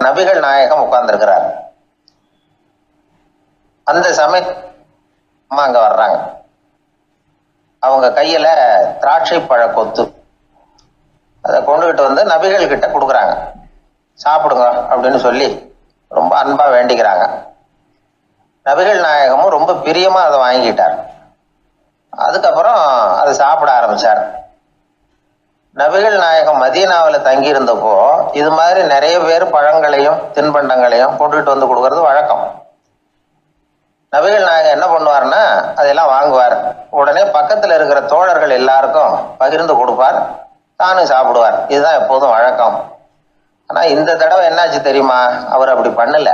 நபிகள் நாயகம் உட்கார்ந்துருக்கிறார். அந்த சமயம் அம்மா அங்க வர்றாங்க. அவங்க கையில திராட்சை பழ கொத்து அதை கொண்டுகிட்டு வந்து நபிகள் கிட்ட கொடுக்குறாங்க. சாப்பிடுங்க அப்படின்னு சொல்லி ரொம்ப அன்பா வேண்டிக்கிறாங்க. நபிகள் நாயகமும் ரொம்ப பிரியமா அதை வாங்கிட்டார். அதுக்கப்புறம் அதை சாப்பிட ஆரம்பிச்சார். நபிகள் நாயகம் மதீனாவில் தங்கி இருந்தப்போ இது மாதிரி நிறைய பேர் பழங்களையும் தின்பண்டங்களையும் கொண்டுகிட்டு வந்து கொடுக்கறது வழக்கம். நபிகள் நாயகம் என்ன பண்ணுவார்னா அதெல்லாம் வாங்குவார். உடனே பக்கத்தில் இருக்கிற தோழர்கள் எல்லாருக்கும் பகிர்ந்து கொடுப்பார், தானும் சாப்பிடுவார். இதுதான் எப்போதும் வழக்கம். ஆனா இந்த தடவை என்னாச்சு தெரியுமா? அவர் அப்படி பண்ணல.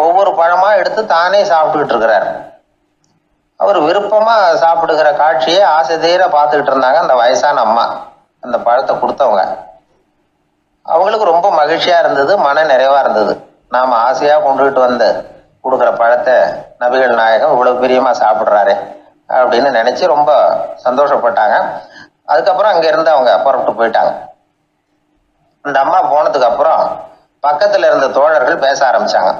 ஒவ்வொரு பழமா எடுத்து தானே சாப்பிட்டுக்கிட்டு இருக்கிறார். அவர் விருப்பமா சாப்பிடுகிற காட்சியை ஆசை தீர பார்த்துக்கிட்டு இருந்தாங்க அந்த வயசான அம்மா, அந்த பழத்தை கொடுத்தவங்க. அவங்களுக்கு ரொம்ப மகிழ்ச்சியா இருந்தது, மன நிறைவா இருந்தது. நாம ஆசையா கொண்டுகிட்டு வந்து கொடுக்குற பழத்தை நபிகள் நாயகம் இவ்வளவு பிரியமா சாப்பிட்றாரு அப்படின்னு நினைச்சு ரொம்ப சந்தோஷப்பட்டாங்க. அதுக்கப்புறம் அங்க இருந்து அவங்க புறப்பட்டு போயிட்டாங்க. இந்த அம்மா போனதுக்கு அப்புறம் பக்கத்துல இருந்த தோழர்கள் பேச ஆரம்பிச்சாங்க.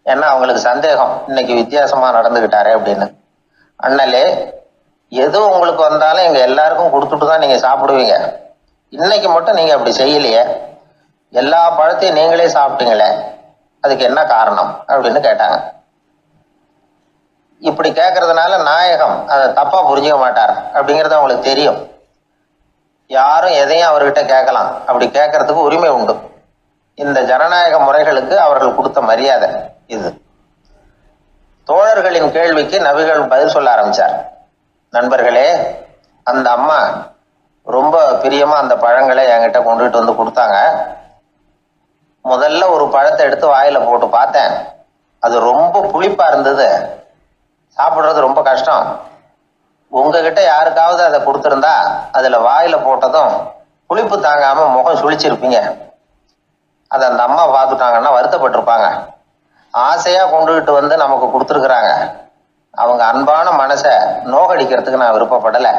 ஏன்னா அவங்களுக்கு சந்தேகம், இன்னைக்கு வித்தியாசமா நடந்துகிட்டாரு அப்படின்னு. அண்ணலே, எது உங்களுக்கு வந்தாலும் எங்க எல்லாருக்கும் கொடுத்துட்டு தான் நீங்க சாப்பிடுவீங்க. இன்னைக்கு மட்டும் நீங்க அப்படி செய்யலையே, எல்லா பழத்தையும் நீங்களே சாப்பிட்டீங்களே, அதுக்கு என்ன காரணம் அப்படின்னு கேட்டாங்க. இப்படி கேட்கறதுனால நாயகம் அதை தப்பா புரிஞ்சுக்க மாட்டார் அப்படிங்கிறது அவங்களுக்கு தெரியும். யாரும் எதையும் அவர்கிட்ட கேட்கலாம், அப்படி கேட்கறதுக்கு உரிமை உண்டு. இந்த ஜனநாயக முறைகளுக்கு அவர்கள் கொடுத்த மரியாதை இது. தோழர்களின் கேள்விக்கு நபிகள் பதில் சொல்ல ஆரம்பிச்சார். நண்பர்களே, அந்த அம்மா ரொம்ப பிரியமா அந்த பழங்களை என்கிட்ட கொண்டுகிட்டு வந்து கொடுத்தாங்க. முதல்ல ஒரு பழத்தை எடுத்து வாயில போட்டு பார்த்தேன், அது ரொம்ப புளிப்பா இருந்தது, சாப்பிடுறது ரொம்ப கஷ்டம். உங்ககிட்ட யாருக்காவது அதை கொடுத்துருந்தா அதுல வாயில போட்டதும் புளிப்பு தாங்காம முகம் சுழிச்சிருப்பீங்க. அதை அந்த அம்மா பார்த்துட்டாங்கன்னா வருத்தப்பட்டிருப்பாங்க. ஆசையா கொண்டுகிட்டு வந்து நமக்கு கொடுத்துருக்குறாங்க, அவங்க அன்பான மனசை நோகடிக்கிறதுக்கு நான் விருப்பப்படலை.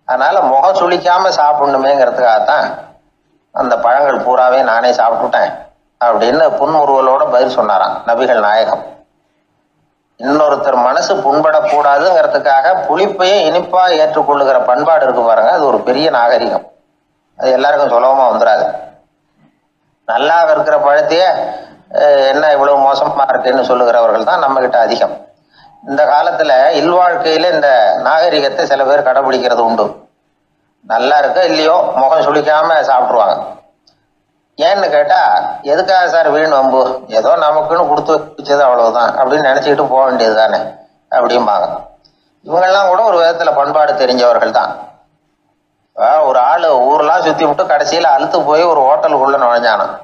அதனால முகம் சுழிக்காம சாப்பிடணுமேங்கிறதுக்காகத்தான் அந்த பழங்கள் பூராவே நானே சாப்பிட்டுட்டேன் அப்படின்னு புன்முறுவலோட பதில் சொன்னாராம் நபிகள் நாயகம். இன்னொருத்தர் மனசு புண்படக்கூடாதுங்கிறதுக்காக புளிப்பையும் இனிப்பா ஏற்றுக்கொள்ளுகிற பண்பாடு இருக்கு பாருங்க, அது ஒரு பெரிய நாகரிகம். அது எல்லாருக்கும் சுலபமா வந்துடாது. நல்லா இருக்கிற பழத்தையே என்ன இவ்வளவு மோசமா இருக்குன்னு சொல்லுகிறவர்கள் தான் நம்ம கிட்ட அதிகம். இந்த காலத்துல இல்வாழ்க்கையில இந்த நாகரிகத்தை சில பேர் கடைபிடிக்கிறது உண்டு. நல்லா இருக்க இல்லையோ முகம் சுளிக்காம சாப்பிடுவாங்க. ஏன்னு கேட்டா, எதுக்காக சார் வீண் வம்பு, ஏதோ நமக்குன்னு கொடுத்து வச்சது அவ்வளவுதான் அப்படின்னு நினைச்சுக்கிட்டு போக வேண்டியது தானே அப்படிம்பாங்க. இவங்கெல்லாம் கூட ஒரு விதத்துல பண்பாடு தெரிஞ்சவர்கள் தான். ஒரு ஆளு ஊரெல்லாம் சுத்தி விட்டு கடைசியில அழுத்து போய் ஒரு ஹோட்டலுக்குள்ள நுழைஞ்சானான்.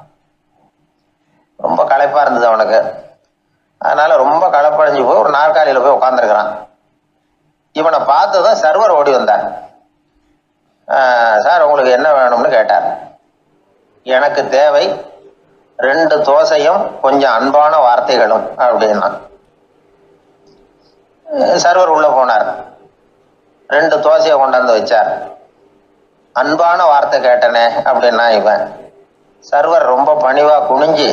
ரொம்ப களைப்பா இருந்தது அவனுக்கு. அதனால ரொம்ப களைப்படைஞ்சு போய் ஒரு நாற்காலியில போய் உட்காந்துருக்கிறான். இவனை பார்த்ததும் சர்வர் ஓடி வந்தார். சார் உங்களுக்கு என்ன வேணும்னு கேட்டார். எனக்கு தேவை 2 தோசையும் கொஞ்சம் அன்பான வார்த்தைகளும் அப்படின்னா. சர்வர் உள்ள போனார், 2 தோசையை கொண்டாந்து வச்சார். அன்பான வார்த்தை கேட்டனே அப்படின்னா இவன். சர்வர் ரொம்ப பணிவா குனிஞ்சு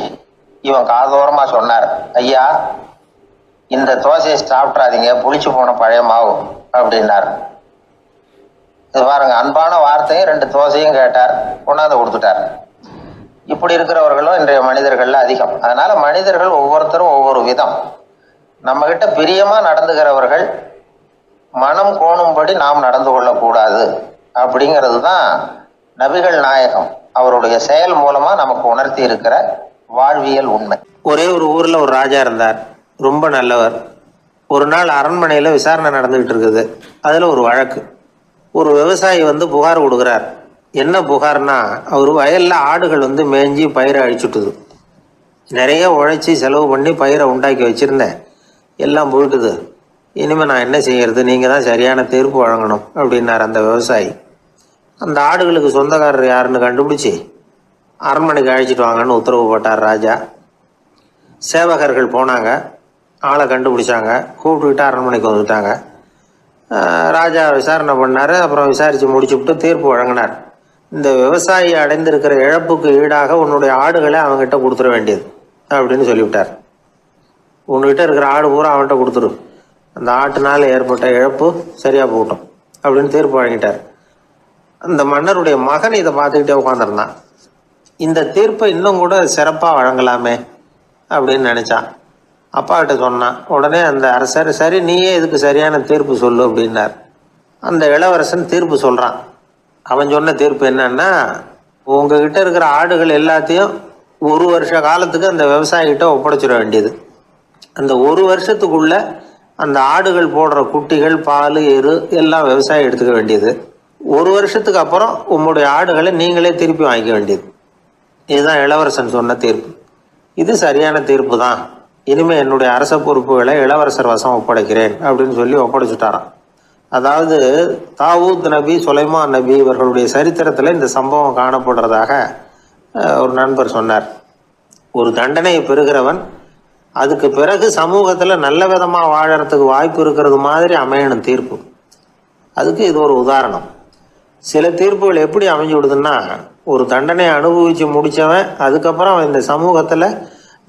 இவன் காதோரமா சொன்னார், ஐயா இந்த தோசையை சாப்பிட்றாதீங்க, புளிச்சு போன பழைய மாவு அப்படின்னார். இது பாருங்க, அன்பான வார்த்தையும் 2 தோசையும் கேட்டார், கொண்டாந்து கொடுத்துட்டார். இப்படி இருக்கிறவர்களும் இன்றைய மனிதர்கள்ல அதிகம். அதனால மனிதர்கள் ஒவ்வொருத்தரும் ஒவ்வொரு விதம். நம்ம கிட்ட பிரியமா நடந்துகிறவர்கள் மனம் கோணும்படி நாம் நடந்து கொள்ளக்கூடாது அப்படிங்கிறது தான் நபிகள் நாயகம் அவருடைய செயல் மூலமா நமக்கு உணர்த்தி இருக்கிற வாழ்வியல் உண்மை. ஒரே ஒரு ஊர்ல ஒரு ராஜா இருந்தார், ரொம்ப நல்லவர். ஒரு நாள் அரண்மனையில விசாரணை நடந்துகிட்டு இருக்குது. அதுல ஒரு வழக்கு. ஒரு விவசாயி வந்து புகார் கொடுக்குறார். என்ன புகார்னா, அவர் வயல்ல ஆடுகள் வந்து மேய்ஞ்சி பயிரை அழிச்சுட்டுது. நிறைய உழைச்சி செலவு பண்ணி பயிரை உண்டாக்கி வச்சிருந்தேன், எல்லாம் புழுக்குது. இனிமே நான் என்ன செய்யறது, நீங்க தான் சரியான தீர்ப்பு வழங்கணும் அப்படின்னார் அந்த விவசாயி. அந்த ஆடுகளுக்கு சொந்தக்காரர் யாருன்னு கண்டுபிடிச்சி அரண்மனைக்கு அழைச்சிட்டு வாங்கன்னு உத்தரவு போட்டார் ராஜா. சேவகர்கள் போனாங்க, ஆளை கண்டுபிடிச்சாங்க, கூப்பிட்டுக்கிட்டு அரண்மனைக்கு வந்துட்டாங்க. ராஜா விசாரணை பண்ணார். அப்புறம் விசாரித்து முடிச்சுவிட்டு தீர்ப்பு வழங்கினார். இந்த விவசாயி அடைந்திருக்கிற இழப்புக்கு ஈடாக உன்னுடைய ஆடுகளை அவங்ககிட்ட கொடுத்துட வேண்டியது அப்படின்னு சொல்லிவிட்டார். உன்கிட்ட இருக்கிற ஆடு பூரா அவன்கிட்ட கொடுத்துரு, அந்த ஆட்டுனால ஏற்பட்ட இழப்பு சரியாக போகட்டும் அப்படின்னு தீர்ப்பு வழங்கிட்டார். அந்த மன்னருடைய மகன் இதை பார்த்துக்கிட்டே உட்காந்துருந்தான். இந்த தீர்ப்பை இன்னும் கூட சிறப்பாக வழங்கலாமே அப்படின்னு நினச்சான். அப்பாக்கிட்ட சொன்னான். உடனே அந்த அரசர், சரி நீயே இதுக்கு சரியான தீர்ப்பு சொல்லு அப்படின்னார். அந்த இளவரசன் தீர்ப்பு சொல்கிறான். அவன் சொன்ன தீர்ப்பு என்னன்னா, உங்ககிட்ட இருக்கிற ஆடுகள் எல்லாத்தையும் 1 வருஷ காலத்துக்கு அந்த விவசாயிகிட்ட ஒப்படைச்சிட வேண்டியது. அந்த 1 வருஷத்துக்குள்ள அந்த ஆடுகள் போடுற குட்டிகள், பால், எரு எல்லாம் விவசாயி எடுத்துக்க வேண்டியது. 1 வருஷத்துக்கு அப்புறம் உங்களுடைய ஆடுகளை நீங்களே திருப்பி வாங்கிக்க வேண்டியது. இதுதான் இளவரசன் சொன்ன தீர்ப்பு. இது சரியான தீர்ப்பு தான். இனிமேல் என்னுடைய அரச பொறுப்புகளை இளவரசர் வசம் ஒப்படைக்கிறேன் அப்படின்னு சொல்லி ஒப்படைச்சுட்டாராம். அதாவது தாவூத் நபி, சுலைமான் நபி இவர்களுடைய சரித்திரத்தில் இந்த சம்பவம் காணப்படுறதாக ஒரு நண்பர் சொன்னார். ஒரு தண்டனையை பெறுகிறவன் அதுக்கு பிறகு சமூகத்தில் நல்ல விதமாக வாழறதுக்கு வாய்ப்பு இருக்கிறது மாதிரி அமையணும் தீர்ப்பு. அதுக்கு இது ஒரு உதாரணம். சில தீர்ப்புகள் எப்படி அமைஞ்சு விடுதுன்னா, ஒரு தண்டனையை அனுபவித்து முடித்தவன் அதுக்கப்புறம் இந்த சமூகத்தில்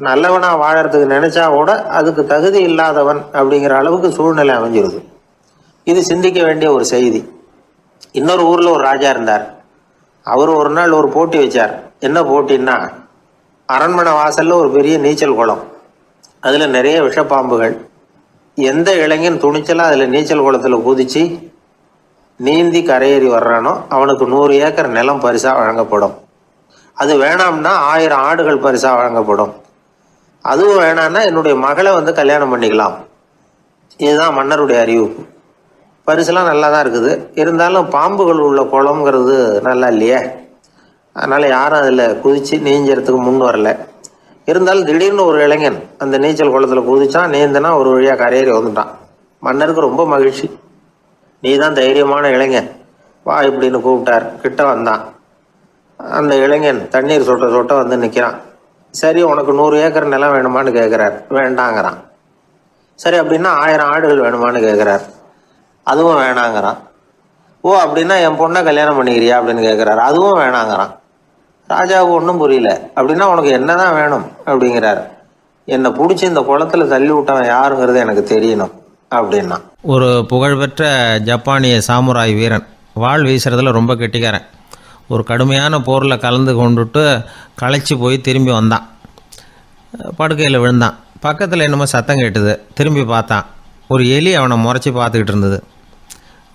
நல்லவனாக வாழறதுக்கு நினச்சா கூட அதுக்கு தகுதி இல்லாதவன் அப்படிங்கிற அளவுக்கு சூழ்நிலை அமைஞ்சிருது. இது சிந்திக்க வேண்டிய ஒரு செய்தி. இன்னொரு ஊரில் ஒரு ராஜா இருந்தார். அவர் ஒரு நாள் ஒரு போட்டி வச்சார். என்ன போட்டின்னா, அரண்மனை வாசலில் ஒரு பெரிய நீச்சல் குளம், அதில் நிறைய விஷப்பாம்புகள். எந்த இளைஞன் துணிச்சலாக அதில் நீச்சல் குளத்தில் குதித்து நீந்தி கரையேறி வர்றானோ அவனுக்கு 100 ஏக்கர் நிலம் பரிசாக வழங்கப்படும். அது வேணாம்னா 1000 ஆடுகள் பரிசாக வழங்கப்படும். அதுவும் வேணான்னா என்னுடைய மகளை கல்யாணம் பண்ணிக்கலாம். இதுதான் மன்னருடைய அறிவிப்பு. பரிசுலாம் நல்லா தான் இருக்குது. இருந்தாலும் பாம்புகள் உள்ள குளம்ங்கிறது நல்லா இல்லையே, அதனால் யாரும் அதில் குதித்து நீஞ்சறதுக்கு முன் வரல. இருந்தாலும் திடீர்னு ஒரு இளைஞன் அந்த நீச்சல் குளத்தில் குதிச்சான். நீந்தனா ஒரு வழியாக கரையேறி வந்துட்டான். மன்னருக்கு ரொம்ப மகிழ்ச்சி. நீ தான் தைரியமான இளைஞன், வா இப்படின்னு கூப்பிட்டார். கிட்ட வந்தான். அந்த இளைஞன் தண்ணீர் சொட்ட சொட்ட நிற்கிறான். சரி, உனக்கு 100 ஏக்கர் நிலம் வேணுமான்னு கேட்குறார். வேண்டாங்கிறான். சரி, அப்படின்னா 1000 ஆடுகள் வேணுமான்னு கேட்குறார். அதுவும் வேணாங்கிறான். ஓ, அப்படின்னா என் பொண்ணை கல்யாணம் பண்ணிக்கிறியா அப்படின்னு கேட்குறாரு. அதுவும் வேணாங்கிறான். ராஜாவுக்கு ஒன்றும் புரியல. அப்படின்னா உனக்கு என்னதான் வேணும் அப்படிங்கிறார். என்னை பிடிச்சி இந்த குளத்துல தள்ளி விட்டவன் யாருங்கிறது எனக்கு தெரியணும் அப்படின்னா. ஒரு புகழ்பெற்ற ஜப்பானிய சாமுராய் வீரன், வாள் வீசுறதுல ரொம்ப கெட்டிக்காரன். ஒரு கடுமையான போரில் கலந்து கொண்டுட்டு களைச்சி போய் திரும்பி வந்தான். படுக்கையில் விழுந்தான். பக்கத்தில் என்னமோ சத்தம் கேட்டுது. திரும்பி பார்த்தான். ஒரு எலி அவனை முறைச்சி பார்த்துக்கிட்டு இருந்தது.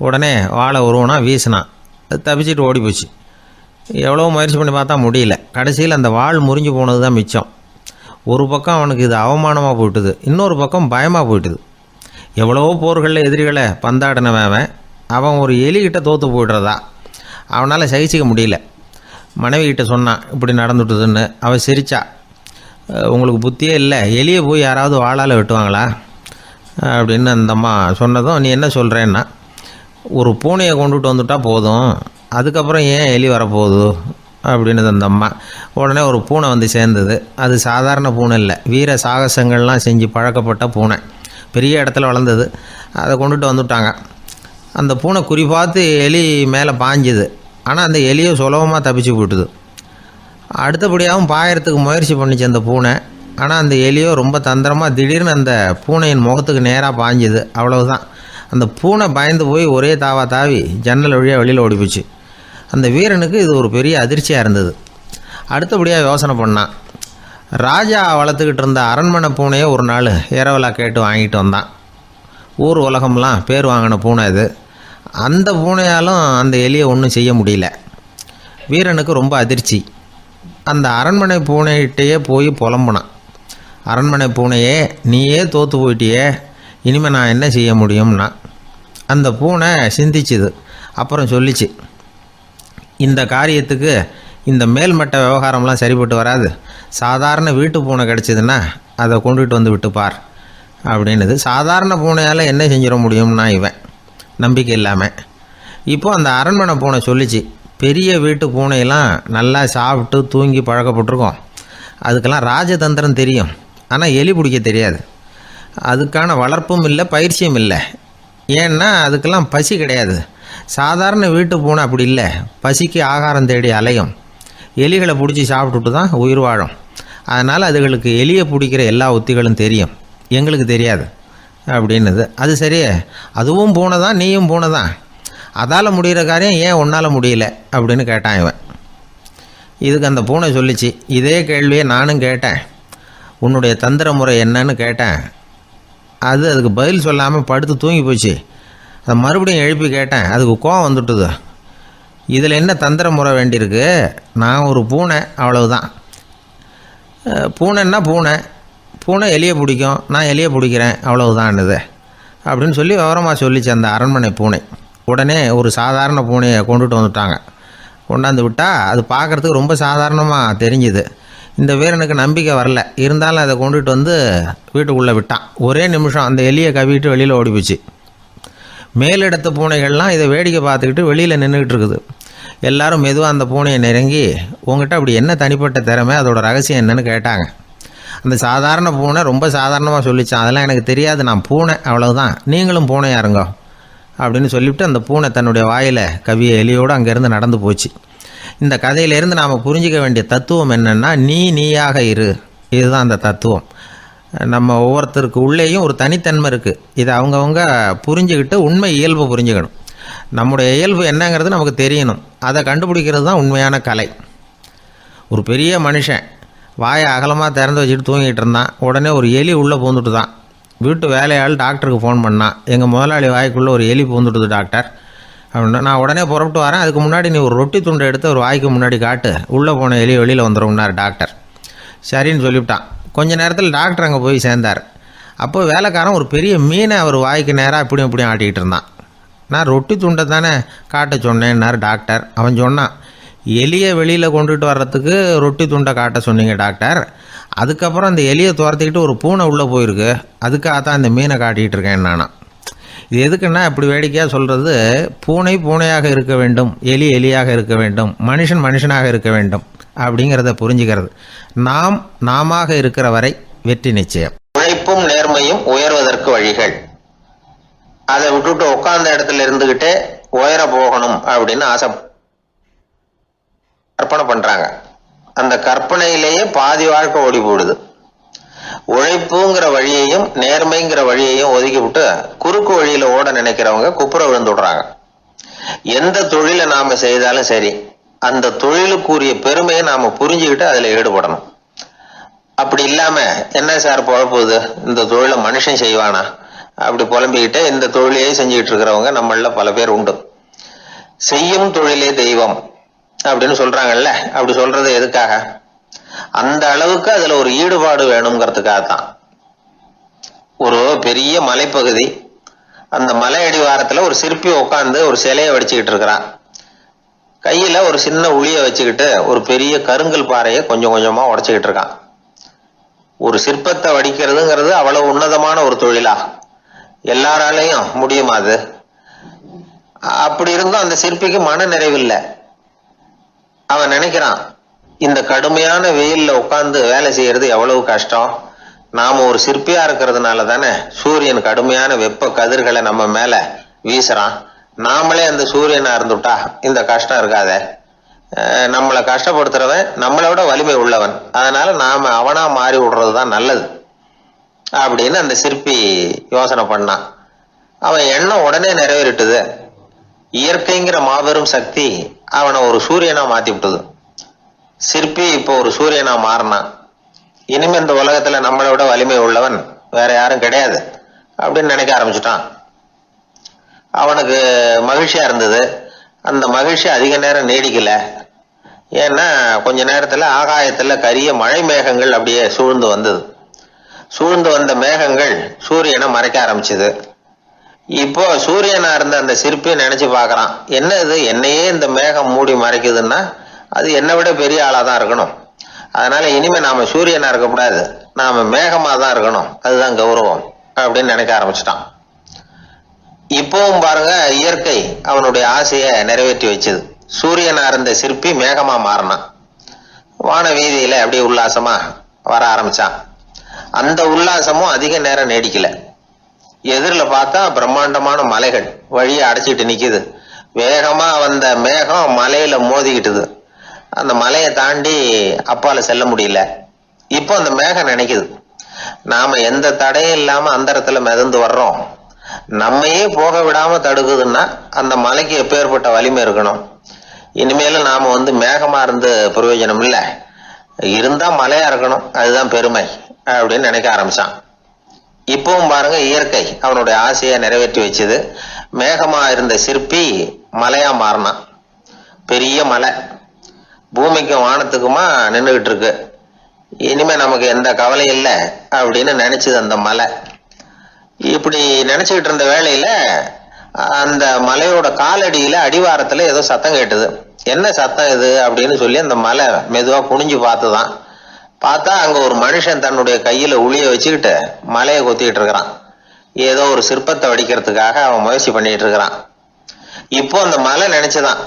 உடனே வாழை உருவனா வீசினான். அது தப்பிச்சிட்டு ஓடி போச்சு. எவ்வளோ முயற்சி பண்ணி பார்த்தா முடியல. கடைசியில் அந்த வாள் முறிஞ்சு போனது தான் மிச்சம். ஒரு பக்கம் அவனுக்கு இது அவமானமாக போயிட்டுது, இன்னொரு பக்கம் பயமாக போயிட்டுது. எவ்வளவோ போர்களில் எதிரிகளை பந்தாடினவன் அவன் ஒரு எலிகிட்ட தோற்று போய்டுறதா அவனால் சகிச்சிக்க முடியல. மனைவிகிட்ட சொன்னான் இப்படி நடந்துட்டுதுன்னு. அவள் சிரிச்சா. உங்களுக்கு புத்தியே இல்லை, எலியை போய் யாராவது வாளால் வெட்டுவாங்களா அப்படின்னு அந்த அம்மா சொன்னதும், நீ என்ன சொல்கிறேன்னா, ஒரு பூனையை கொண்டுட்டு வந்துட்டா போதும், அதுக்கப்புறம் ஏன் எலி வரப்போகுது அப்படின்னு அந்த அம்மா. உடனே ஒரு பூனை வந்து சேர்ந்தது. அது சாதாரண பூனை இல்லை, வீர சாகசங்கள்லாம் செஞ்சு பழக்கப்பட்ட பூனை. பெரிய இடத்துல வளர்ந்தது. அதை கொண்டுட்டு வந்துட்டாங்க. அந்த பூனை குறி பார்த்து எலி மேலே பாஞ்சுது. ஆனால் அந்த எலியை சுலபமாக தப்பிச்சு போட்டுது. அடுத்தபடியாகவும் பாயறதுக்கு முயற்சி பண்ணிச்சு அந்த பூனை. ஆனால் அந்த எலியோ ரொம்ப தந்திரமாக திடீர்னு அந்த பூனையின் முகத்துக்கு நேராக பாஞ்சுது. அவ்வளவுதான். அந்த பூனை பயந்து போய் ஒரே தாவா தாவி ஜன்னல் வழியாக வெளியில் ஓடிப்போச்சு. அந்த வீரனுக்கு இது ஒரு பெரிய அதிர்ச்சியாக இருந்தது. அடுத்தபடியாக யோசனை பண்ணான். ராஜா வளர்த்துக்கிட்டு இருந்த அரண்மனை பூனையை ஒரு நாள் இரவலாக கேட்டு வாங்கிட்டு வந்தான். ஊர் உலகம்லாம் பேர் வாங்கின பூனை இது. அந்த பூனையாலும் அந்த எலியை ஒன்றும் செய்ய முடியல. வீரனுக்கு ரொம்ப அதிர்ச்சி. அந்த அரண்மனை பூனைகிட்டையே போய் புலம்புனான். அரண்மனை பூனையே, நீயே தோற்று போயிட்டியே, இனிமேல் நான் என்ன செய்ய முடியும்னா. அந்த பூனை சிந்திச்சுது. அப்புறம் சொல்லிச்சு, இந்த காரியத்துக்கு இந்த மேல்மட்ட விவகாரம்லாம் சரிப்பட்டு வராது. சாதாரண வீட்டு பூனை கிடச்சிதுன்னா அதை கொண்டுகிட்டு வந்து விட்டுப்பார் அப்படின்னுது. சாதாரண பூனையால் என்ன செஞ்சிட முடியும்னா இவன் நம்பிக்கை இல்லாமல். இப்போது அந்த அரண்மனை பூனை சொல்லிச்சு, பெரிய வீட்டு பூனையெல்லாம் நல்லா சாப்பிட்டு தூங்கி பழக்கப்பட்டிருக்கோம். அதுக்கெல்லாம் ராஜதந்திரம் தெரியும், ஆனால் எலி பிடிக்க தெரியாது. அதுக்கான வளர்ப்பும் இல்லை, பயிற்சியும் இல்லை. ஏன்னா அதுக்கெல்லாம் பசி கிடையாது. சாதாரண வீட்டு பூனை அப்படி இல்லை, பசிக்கு ஆகாரம் தேடி அலையும், எலிகளை பிடிச்சி சாப்பிட்டுட்டு தான் உயிர் வாழும். அதனால் அதுகளுக்கு எலியை பிடிக்கிற எல்லா உத்திகளும் தெரியும், எங்களுக்கு தெரியாது அப்படின்னுது. அது சரியே, அதுவும் பூனை தான், நீயும் பூனை தான், அதால் முடிகிற காரியம் ஏன் உன்னால் முடியல அப்படின்னு கேட்டான் இவன். இதுக்கு அந்த பூனை சொல்லிச்சு, இதே கேள்வியை நானும் கேட்டேன், உன்னுடைய தந்திர முறை என்னன்னு கேட்டேன். அதுக்கு பதில் சொல்லாமல் படுத்து தூங்கி போச்சு. அதை மறுபடியும் எழுப்பி கேட்டேன், அதுக்கு கோவம் வந்துட்டுது. இதில் என்ன தந்திர முறை வேண்டியிருக்கு, நான் ஒரு பூனை அவ்வளவுதான். பூனைன்னா பூனை, பூனை எலியை பிடிக்கும், நான் எலியை பிடிக்கிறேன் அவ்வளவுதான்னுது அப்படின்னு சொல்லி விவரமாக சொல்லிச்சு அந்த அரண்மனை பூனை. உடனே ஒரு சாதாரண பூனையை கொண்டுட்டு வந்துட்டாங்க. கொண்டாந்து விட்டால் அது பார்க்குறதுக்கு ரொம்ப சாதாரணமாக தெரிஞ்சுது. இந்த வீரனுக்கு நம்பிக்கை வரல, இருந்தாலும் அதை கொண்டுட்டு வந்து வீட்டுக்குள்ளே விட்டான். ஒரே நிமிஷம் அந்த எலியை கவிட்டு வெளியில் ஓடிப்போச்சு. மேலிடத்து பூனைகள்லாம் இதை வேடிக்கை பார்த்துக்கிட்டு வெளியில் நின்றுக்கிட்டு இருக்குது. எல்லாரும் மெதுவாக அந்த பூனையை நெருங்கி, உங்கள்கிட்ட அப்படி என்ன தனிப்பட்ட திறமை, அதோட ரகசியம் என்னன்னு கேட்டாங்க. அந்த சாதாரண பூனை ரொம்ப சாதாரணமாக சொல்லிச்சான், அதெல்லாம் எனக்கு தெரியாது, நான் பூனை அவ்வளவுதான், நீங்களும் பூனையாக இருங்கோ அப்படின்னு சொல்லிவிட்டு அந்த பூனை தன்னுடைய வாயில் கவிய எலியோடு அங்கேருந்து நடந்து போச்சு. இந்த கதையிலேருந்து நாம் புரிஞ்சிக்க வேண்டிய தத்துவம் என்னென்னா, நீயாக இரு, இதுதான் அந்த தத்துவம். நம்ம ஒவ்வொருத்தருக்கு உள்ளேயும் ஒரு தனித்தன்மை இருக்குது. இதை அவங்கவுங்க புரிஞ்சுக்கிட்டு உண்மை இயல்பு புரிஞ்சுக்கணும். நம்முடைய இயல்பு என்னங்கிறது நமக்கு தெரியணும், அதை கண்டுபிடிக்கிறது தான் உண்மையான கலை. ஒரு பெரிய மனுஷன் வாயை அகலமாக திறந்து வச்சுட்டு தூங்கிட்டு இருந்தான். உடனே ஒரு எலி உள்ளே பூந்துட்டு தான். வீட்டு வேலையாள் டாக்டருக்கு ஃபோன் பண்ணான், எங்கள் முதலாளி வாய்க்குள்ளே ஒரு எலி பூந்துட்டுது டாக்டர் அப்படின்னா. நான் உடனே புறப்பட்டு வரேன், அதுக்கு முன்னாடி நீ ஒரு ரொட்டி துண்டை எடுத்து ஒரு வாய்க்கு முன்னாடி காட்டு, உள்ளே போன எலி வெளியில் வந்துடும்னார் டாக்டர். சரின்னு சொல்லிவிட்டான். கொஞ்ச நேரத்தில் டாக்டர் அங்கே போய் சேர்ந்தார். அப்போ வேலைக்காரன் ஒரு பெரிய மீனை அவர் வாய்க்கு நேராக இப்படியும் ஆட்டிக்கிட்டு இருந்தான். நான் ரொட்டி துண்டை தானே காட்ட சொன்னேன்னார் டாக்டர். அவன் சொன்னான், எலியை வெளியில் கொண்டுட்டு வர்றதுக்கு ரொட்டி துண்டை காட்ட சொன்னீங்க டாக்டர், அதுக்கப்புறம் அந்த எலியை துரத்திக்கிட்டு ஒரு பூனை உள்ளே போயிருக்கு, அதுக்காக தான் இந்த மீனை காட்டிகிட்டு இருக்கேன் நானா. இது எதுக்குன்னா, இப்படி வேடிக்கையாக சொல்கிறது, பூனை பூனையாக இருக்க வேண்டும், எலி எலியாக இருக்க வேண்டும், மனுஷன் மனுஷனாக இருக்க வேண்டும் அப்படிங்கிறத புரிஞ்சுக்கிறது. நாம இருக்கிற வரை வெற்றி நிச்சயம். உழைப்பும் நேர்மையும் உயர்வதற்கு வழிகள். அதை விட்டுட்டு உட்கார்ந்த இடத்துல இருந்துகிட்டே உயர போகணும் அப்படின்னு கற்பனை பண்றாங்க. அந்த கற்பனையிலேயே பாதி வாழ்க்கை ஓடி போடுது. உழைப்புங்கிற வழியையும் நேர்மைங்கிற வழியையும் ஒதுக்கி விட்டு குறுக்கு வழியில ஓட நினைக்கிறவங்க குப்புற விழுந்து விடுறாங்க. எந்த தொழிலை நாம செய்தாலும் சரி, அந்த தொழிலுக்குரிய பெருமையை நாம புரிஞ்சுக்கிட்டு அதுல ஈடுபடணும். அப்படி இல்லாம, என்ன சார் பொழப்புது, இந்த தொழிலை மனுஷன் செய்வானா அப்படி புலம்பிக்கிட்டு இந்த தொழிலையே செஞ்சுக்கிட்டு இருக்கிறவங்க நம்மள பல பேர் உண்டு. செய்யும் தொழிலே தெய்வம் அப்படின்னு சொல்றாங்கல்ல, அப்படி சொல்றது எதுக்காக? அந்த அளவுக்கு அதுல ஒரு ஈடுபாடு வேணுங்கிறதுக்காகத்தான். ஒரு பெரிய மலைப்பகுதி, அந்த மலை அடிவாரத்துல ஒரு சிற்பி உட்காந்து ஒரு சிலையை வடிச்சுக்கிட்டு இருக்கிறான். கையில ஒரு சின்ன உளிய வச்சுக்கிட்டு ஒரு பெரிய கருங்கல் பாறையை கொஞ்சம் கொஞ்சமா உடைச்சுக்கிட்டு இருக்கான். ஒரு சிற்பத்தை வடிக்கிறதுங்கிறது அவ்வளவு உன்னதமான ஒரு தொழிலா? எல்லாராலையும் முடியுமா அது? அப்படி இருந்தும் அந்த சிற்பிக்கு மன நிறைவில்லை. அவன் நினைக்கிறான், இந்த கடுமையான வெயில்ல உட்கார்ந்து வேலை செய்யறது எவ்வளவு கஷ்டம். நாம ஒரு சிற்பியா இருக்கிறதுனால தானே சூரியன் கடுமையான வெப்ப கதிர்களை நம்ம மேல வீசுறான். நாமளே அந்த சூரியனா இருந்துட்டா இந்த கஷ்டம் இருக்காத. நம்மளை கஷ்டப்படுத்துறவன் நம்மளை விட வலிமை உள்ளவன், அதனால நாம அவனா மாறி விடுறதுதான் நல்லது அப்படின்னு அந்த சிற்பி யோசனை பண்ணான். அவன் எண்ணம் உடனே நிறைவேறிட்டுது. இயற்கைங்கிற மாபெரும் சக்தி அவனை ஒரு சூரியனா மாத்தி விட்டது. சிற்பி இப்போ ஒரு சூரியனா மாறினான். இனிமே இந்த உலகத்துல நம்மளை விட வலிமை உள்ளவன் வேற யாரும் கிடையாது அப்படின்னு நினைக்க ஆரம்பிச்சுட்டான். அவனுக்கு மகிழ்ச்சியா இருந்தது. அந்த மகிழ்ச்சி அதிக நேரம் நீடிக்கல. ஏன்னா கொஞ்ச நேரத்துல ஆகாயத்துல கரிய மழை மேகங்கள் அப்படியே சூழ்ந்து வந்தது. சூழ்ந்து வந்த மேகங்கள் சூரியனை மறைக்க ஆரம்பிச்சது. இப்போ சூரியனா இருந்த அந்த சிற்பி நினைச்சு பாக்குறான், என்ன இது, என்னையே இந்த மேகம் மூடி மறைக்குதுன்னா அது என்னை விட பெரிய ஆளா தான் இருக்கணும். அதனால இனிமே நாம சூரியனா இருக்கக்கூடாது, நாம மேகமா தான் இருக்கணும், அதுதான் கௌரவம் அப்படின்னு நினைக்க ஆரம்பிச்சிட்டான். இப்பவும் பாருங்க, இயற்கை அவனுடைய ஆசையை நிறைவேற்றி வச்சது. சூரியனா இருந்த சிற்பி மேகமா மாறினான். வான வீதியில அப்படியே உல்லாசமா வர ஆரம்பிச்சான். அந்த உல்லாசமும் அதிக நேரம் நீடிக்கல. எதிரில பார்த்தா பிரம்மாண்டமான மலைகள் வழியை அடைச்சிட்டு நிக்குது. வேகமா வந்த மேகம் மலையில மோதிக்கிட்டுது. அந்த மலையை தாண்டி அப்பால செல்ல முடியல. இப்போ அந்த மேகம் நினைக்குது, நாம எந்த தடையும் இல்லாம அந்தரத்துல மிதந்து வர்றோம், நம்மையே போக விடாம தடுக்குதுன்னா அந்த மலைக்கு எப்பேற்பட்ட வலிமை இருக்கணும். இனிமேலும் நாம மேகமா இருந்து பிரயோஜனம் இல்லை, இருந்தா மலையா இருக்கணும், அதுதான் பெருமை அப்படின்னு நினைக்க ஆரம்பிச்சான். இப்பவும் பாருங்க, இயற்கை அவனுடைய ஆசையை நிறைவேற்றி வச்சது. மேகமா இருந்த சிற்பி மலையா மாறினான். பெரிய மலை பூமிக்கும் வானத்துக்குமா நின்றுகிட்டு இருக்கு. இனிமே நமக்கு எந்த கவலை இல்லை அப்படின்னு நினைச்சது அந்த மலை. இப்படி நினைச்சுக்கிட்டு இருந்த வேளையில அந்த மலையோட காலடியில அடிவாரத்துல ஏதோ சத்தம் கேட்டுது. என்ன சத்தம் இது அப்படின்னு சொல்லி அந்த மலை மெதுவா குனிஞ்சு பார்த்துதான். பார்த்தா அங்க ஒரு மனுஷன் தன்னுடைய கையில உளிய வச்சுக்கிட்டு மலையை கொத்திக்கிட்டு இருக்கிறான். ஏதோ ஒரு சிற்பத்தை வடிக்கிறதுக்காக அவன் முயற்சி பண்ணிட்டு இருக்கிறான். இப்போ அந்த மலை நினைச்சுதான்,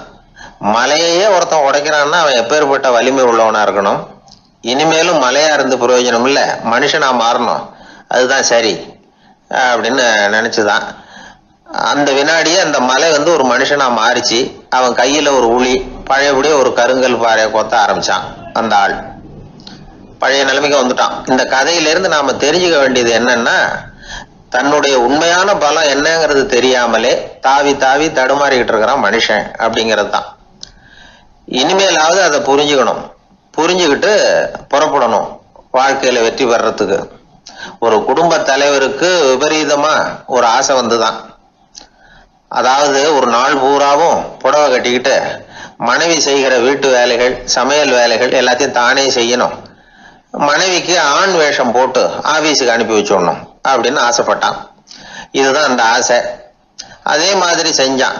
மலையே ஒருத்தன் உடைக்கிறான்னா அவன் எப்பேற்பட்ட வலிமை உள்ளவனா இருக்கணும். இனிமேலும் மலையா இருந்து பிரயோஜனம் இல்லை, மனுஷனா மாறணும், அதுதான் சரி அப்படின்னு நினைச்சுதான். அந்த வினாடியே அந்த மலை ஒரு மனுஷனா மாறிச்சு. அவன் கையில ஒரு உளி, பழையபடியே ஒரு கருங்கல் பாறையை கொத்த ஆரம்பிச்சான். அந்த ஆள் பழைய நிலைமைக்கு வந்துட்டான். இந்த கதையிலிருந்து நாம தெரிஞ்சுக்க வேண்டியது என்னன்னா, தன்னுடைய உண்மையான பலம் என்னங்கிறது தெரியாமலே தாவி தாவி தடுமாறிக்கிட்டு இருக்கிறான் மனுஷன் அப்படிங்கிறது தான். இனிமேலாவது அதை புரிஞ்சுக்கணும், புரிஞ்சுக்கிட்டு புறப்படணும் வாழ்க்கையில வெற்றி பெறறதுக்கு. ஒரு குடும்ப தலைவருக்கு விபரீதமா ஒரு ஆசை வந்துதான். அதாவது ஒரு நாள் பூராவும் புடவை கட்டிக்கிட்டு மனைவி செய்கிற வீட்டு வேலைகள், சமையல் வேலைகள் எல்லாத்தையும் தானே செய்யணும், மனைவிக்கு ஆண் வேஷம் போட்டு ஆபீஸுக்கு அனுப்பி வச்சுடணும் அப்படின்னு ஆசைப்பட்டான். இதுதான் அந்த ஆசை. அதே மாதிரி செஞ்சான்.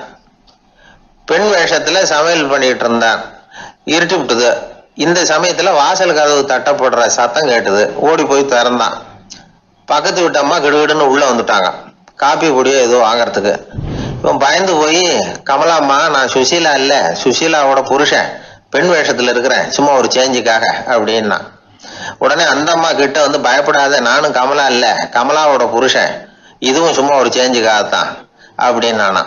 பெண் வேஷத்துல சமையல் பண்ணிட்டு இருந்தான். இருட்டி விட்டுது. இந்த சமயத்துல வாசல் கதவு தட்டப்படுற சத்தம் கேட்டுது. ஓடி போய் திறந்தான். பக்கத்து வீட்டு அம்மா கிடுகிடுன்னு உள்ள வந்துட்டாங்க, காப்பி பொடியோ ஏதோ வாங்கறதுக்கு. இவன் பயந்து போய், கமலாம்மா, நான் சுசீலா இல்ல, சுசீலாவோட புருஷன், பெண் வேஷத்துல இருக்கிறேன், சும்மா ஒரு சேஞ்சுக்காக அப்படின்னா. உடனே அந்த அம்மா கிட்ட பயப்படாத, நானும் கமலா இல்ல, கமலாவோட புருஷன், இதுவும் சும்மா ஒரு சேஞ்சுக்காகத்தான் அப்படின்னானா.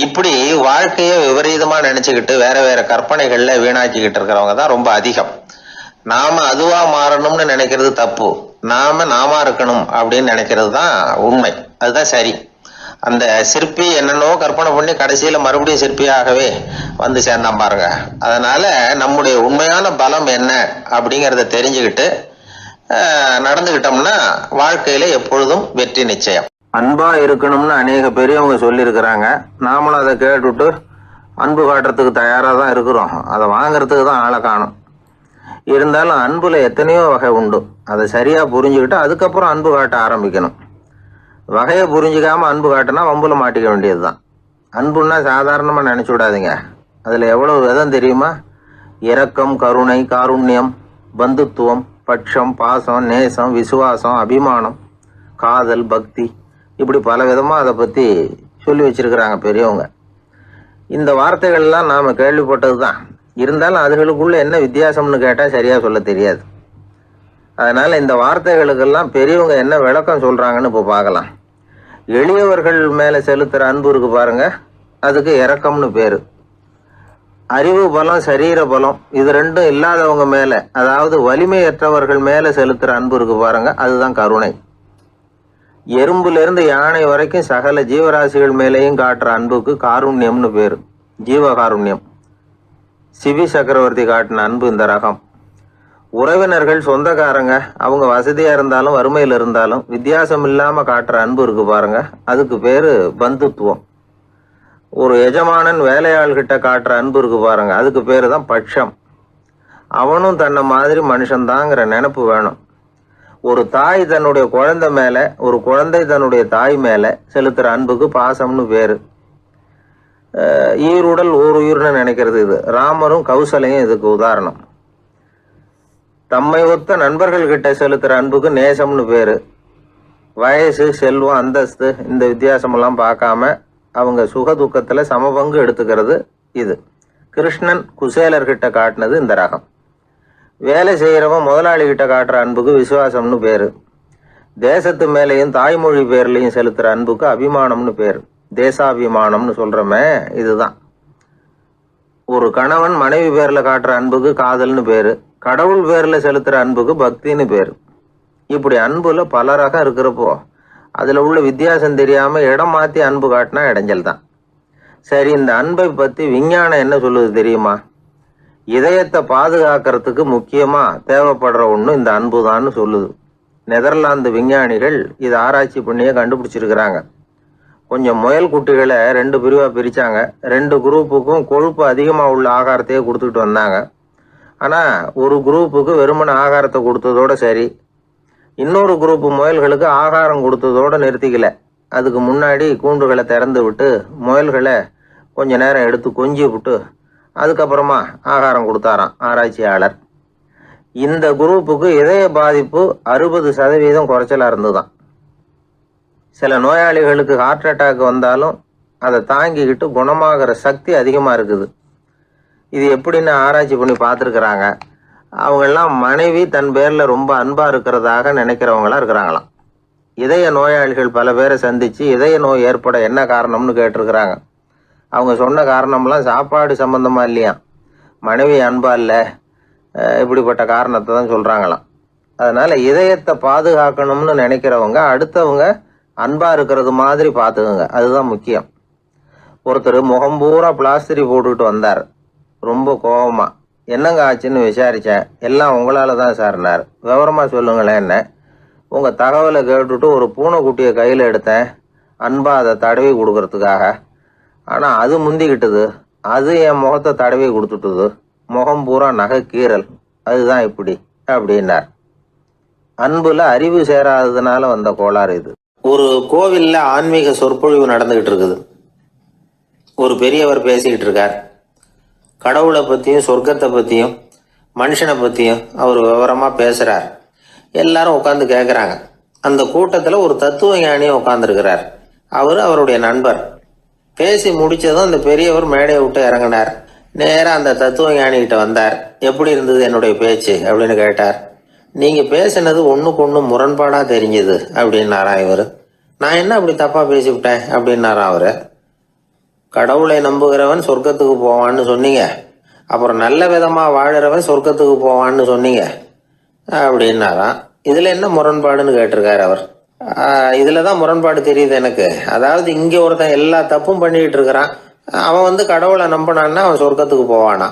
இப்படி வாழ்க்கையை விபரீதமா நினைச்சுக்கிட்டு வேற வேற கற்பனைகள்ல வீணாக்கிக்கிட்டு இருக்கிறவங்க தான் ரொம்ப அதிகம். நாம அதுவா மாறணும்னு நினைக்கிறது தப்பு, நாம இருக்கணும் அப்படின்னு நினைக்கிறது தான் உண்மை, அதுதான் சரி. அந்த சிற்பி என்னென்னோ கற்பனை பண்ணி கடைசியில மறுபடியும் சிற்பியாகவே சேர்ந்தான் பாருங்க. அதனால நம்முடைய உண்மையான பலம் என்ன அப்படிங்கறத தெரிஞ்சுக்கிட்டு நடந்துகிட்டோம்னா வாழ்க்கையில எப்பொழுதும் வெற்றி நிச்சயம். அன்பா இருக்கணும்னு அநேக பெரியவங்க சொல்லியிருக்கிறாங்க. நாமளும் அதை கேட்டுட்டு அன்பு காட்டுறதுக்கு தயாரா தான் இருக்கிறோம். அதை வாங்கறதுக்கு தான் ஆளை காணும். இருந்தாலும் அன்புல எத்தனையோ வகை உண்டு. அதை சரியா புரிஞ்சுக்கிட்டு அதுக்கப்புறம் அன்பு காட்ட ஆரம்பிக்கணும். வகையை புரிஞ்சுக்காம அன்பு காட்டினா வம்புல மாட்டிக்க வேண்டியதுதான். அன்புன்னா சாதாரணமா நினைச்சு விடாதீங்க. அதுல எவ்வளவு விதம் தெரியுமா? இரக்கம், கருணை, காருண்யம், பந்துத்துவம், பட்சம், பாசம், நேசம், விசுவாசம், அபிமானம், காதல், பக்தி, இப்படி பல விதமா அதை பத்தி சொல்லி வச்சிருக்கிறாங்க பெரியவங்க. இந்த வார்த்தைகள்லாம் நாம கேள்விப்பட்டது தான். இருந்தாலும் அதுகளுக்குள்ள என்ன வித்தியாசம்னு கேட்டா சரியா சொல்ல தெரியாது. அதனால இந்த வார்த்தைகளுக்கெல்லாம் பெரியவங்க என்ன விளக்கம் சொல்றாங்கன்னு இப்போ பார்க்கலாம். எளியவர்கள் மேல செலுத்துற அன்பு இருக்கு பாருங்க, அதுக்கு இரக்கம்னு பேரு. அறிவு பலம், சரீர பலம், இது ரெண்டும் இல்லாதவங்க மேல, அதாவது வலிமையற்றவர்கள் மேல செலுத்துற அன்பு இருக்கு பாருங்க, அதுதான் கருணை. எறும்புல இருந்து யானை வரைக்கும் சகல ஜீவராசிகள் மேலேயும் காட்டுற அன்புக்கு காருண்யம்னு பேரு, ஜீவகாருண்யம். சிவி சக்கரவர்த்தி காட்டின அன்பு இந்த ரகம். உறவினர்கள், சொந்தக்காரங்க, அவங்க வசதியா இருந்தாலும் வறுமையில இருந்தாலும் வித்தியாசம் இல்லாம காட்டுற அன்பு இருக்கு பாருங்க, அதுக்கு பேரு பந்துத்துவம். ஒரு எஜமானன் வேலையாள்கிட்ட காட்டுற அன்பு இருக்கு பாருங்க, அதுக்கு பேரு தான் பட்சம். அவனும் தன்னை மாதிரி மனுஷன்தாங்கிற நினைப்பு வேணும். ஒரு தாய் தன்னுடைய குழந்தை மேல, ஒரு குழந்தை தன்னுடைய தாய் மேல செலுத்துற அன்புக்கு பாசம்னு பேரு. ஈருடல் ஓர் உயிர்னு நினைக்கிறது இது. ராமரும் கௌசலையும் இதுக்கு உதாரணம். தம்மை ஒத்த நண்பர்கள் கிட்ட செலுத்துற அன்புக்கு நேசம்னு பேரு. வயசு, செல்வம், அந்தஸ்து, இந்த வித்தியாசமெல்லாம் பார்க்காம அவங்க சுக துக்கத்துல சமபங்கு எடுத்துக்கிறது இது. கிருஷ்ணன் குசேலர்கிட்ட காட்டினது இந்த ரகம். வேலை செய்யறவன் முதலாளி கிட்ட காட்டுற அன்புக்கு விசுவாசம்னு பேரு. தேசத்து மேலேயும் தாய்மொழி பேர்லையும் செலுத்துற அன்புக்கு அபிமானம்னு பேரு. தேசாபிமானம்னு சொல்கிறோமே இதுதான். ஒரு கணவன் மனைவி பேரில் காட்டுற அன்புக்கு காதல்னு பேர், கடவுள் பேரில் செலுத்துகிற அன்புக்கு பக்தின்னு பேர். இப்படி அன்புல பல ரகம் இருக்கிறப்போ அதில் உள்ள வித்தியாசம் தெரியாமல் இடம் மாற்றி அன்பு காட்டினா இடைஞ்சல் தான். சரி, இந்த அன்பை பற்றி விஞ்ஞானம் என்ன சொல்லுது தெரியுமா? இதயத்தை பாதுகாக்கிறதுக்கு முக்கியமாக தேவைப்படுற ஒன்று இந்த அன்பு தான்னு சொல்லுது. நெதர்லாந்து விஞ்ஞானிகள் இதை ஆராய்ச்சி பண்ணியே கண்டுபிடிச்சிருக்கிறாங்க. கொஞ்சம் முயல் குட்டிகளை 2 பிரிவாக பிரித்தாங்க. 2 குரூப்புக்கும் கொழுப்பு அதிகமாக உள்ள ஆகாரத்தையே கொடுத்துக்கிட்டு வந்தாங்க. ஆனால் ஒரு குரூப்புக்கு வெறுமன ஆகாரத்தை கொடுத்ததோடு சரி, இன்னொரு குரூப்பு முயல்களுக்கு ஆகாரம் கொடுத்ததோடு நிறுத்திக்கல. அதுக்கு முன்னாடி கூண்டுகளை திறந்து விட்டு முயல்களை கொஞ்ச நேரம் எடுத்து கொஞ்சி விட்டு அதுக்கப்புறமா ஆகாரம் கொடுத்தாராம் ஆராய்ச்சியாளர். இந்த குரூப்புக்கு இதய பாதிப்பு 60% குறைச்சலாக இருந்துதான். சில நோயாளிகளுக்கு ஹார்ட் அட்டாக் வந்தாலும் அதை தாங்கிக்கிட்டு குணமாகிற சக்தி அதிகமாக இருக்குது. இது எப்படின்னு ஆராய்ச்சி பண்ணி பார்த்துருக்குறாங்க. அவங்கெல்லாம் மனைவி தன் பேரில் ரொம்ப அன்பாக இருக்கிறதாக நினைக்கிறவங்களா இருக்கிறாங்களாம். இதய நோயாளிகள் பல பேரை சந்தித்து இதய நோய் ஏற்பட என்ன காரணம்னு கேட்டிருக்கிறாங்க. அவங்க சொன்ன காரணம்லாம் சாப்பாடு சம்மந்தமாக இல்லையா, மனைவி அன்பா இல்லை, இப்படிப்பட்ட காரணத்தை தான் சொல்கிறாங்களாம். அதனால் இதயத்தை பாதுகாக்கணும்னு நினைக்கிறவங்க அடுத்தவங்க அன்பாக இருக்கிறது மாதிரி பார்த்துக்குங்க, அதுதான் முக்கியம். ஒருத்தர் முகம் பூரா பிளாஸ்டரி போட்டுக்கிட்டு வந்தார். ரொம்ப கோபமாக, என்னங்க ஆச்சுன்னு விசாரித்தேன். எல்லாம் உங்களால் தான் சார்னார். விவரமாக சொல்லுங்களேன். என்ன உங்கள் தகவலை கேட்டுட்டு ஒரு பூனைக்குட்டியை கையில் எடுத்தேன் அன்பாக அதை தடவி கொடுக்கறதுக்காக. ஆனால் அது முந்திக்கிட்டது, அது என் முகத்தை தடவி கொடுத்துட்டுது. முகம் பூரா நகை கீறல், அதுதான் இப்படி அப்படின்னார். அன்புல அறிவு சேராததுனால வந்த கோளாறு இது. ஒரு கோவிலில் ஆன்மீக சொற்பொழிவு நடந்துகிட்டு இருக்குது. ஒரு பெரியவர் பேசிக்கிட்டு இருக்கார். கடவுளை பற்றியும் சொர்க்கத்தை பற்றியும் மனுஷனை பற்றியும் அவர் விவரமாக பேசுகிறார். எல்லாரும் உட்காந்து கேட்குறாங்க. அந்த கூட்டத்தில் ஒரு தத்துவ ஞானியும் உட்காந்துருக்கிறார். அவர் அவருடைய நண்பர். பேசி முடித்ததும் அந்த பெரியவர் மேடையை விட்டு இறங்கினார். நேராக அந்த தத்துவ ஞானிகிட்ட வந்தார். எப்படி இருந்தது என்னுடைய பேச்சு அப்படின்னு கேட்டார். நீங்கள் பேசினது ஒன்றுக்கு ஒன்று முரண்பாடாக தெரிஞ்சுது அப்படின்னாராம் இவர். நான் என்ன அப்படி தப்பாக பேசிவிட்டேன் அப்படின்னாராம் அவர். கடவுளை நம்புகிறவன் சொர்க்கத்துக்கு போவான்னு சொன்னீங்க, அப்புறம் நல்ல விதமாக வாழறவன் சொர்க்கத்துக்கு போவான்னு சொன்னீங்க அப்படின்னாராம். இதில் என்ன முரண்பாடுன்னு கேட்டிருக்காரு அவர். இதில் தான் முரண்பாடு தெரியுது எனக்கு. அதாவது இங்கே ஒருத்தன் எல்லா தப்பும் பண்ணிக்கிட்டு இருக்கிறான், அவன் கடவுளை நம்பினான்னா அவன் சொர்க்கத்துக்கு போவானா?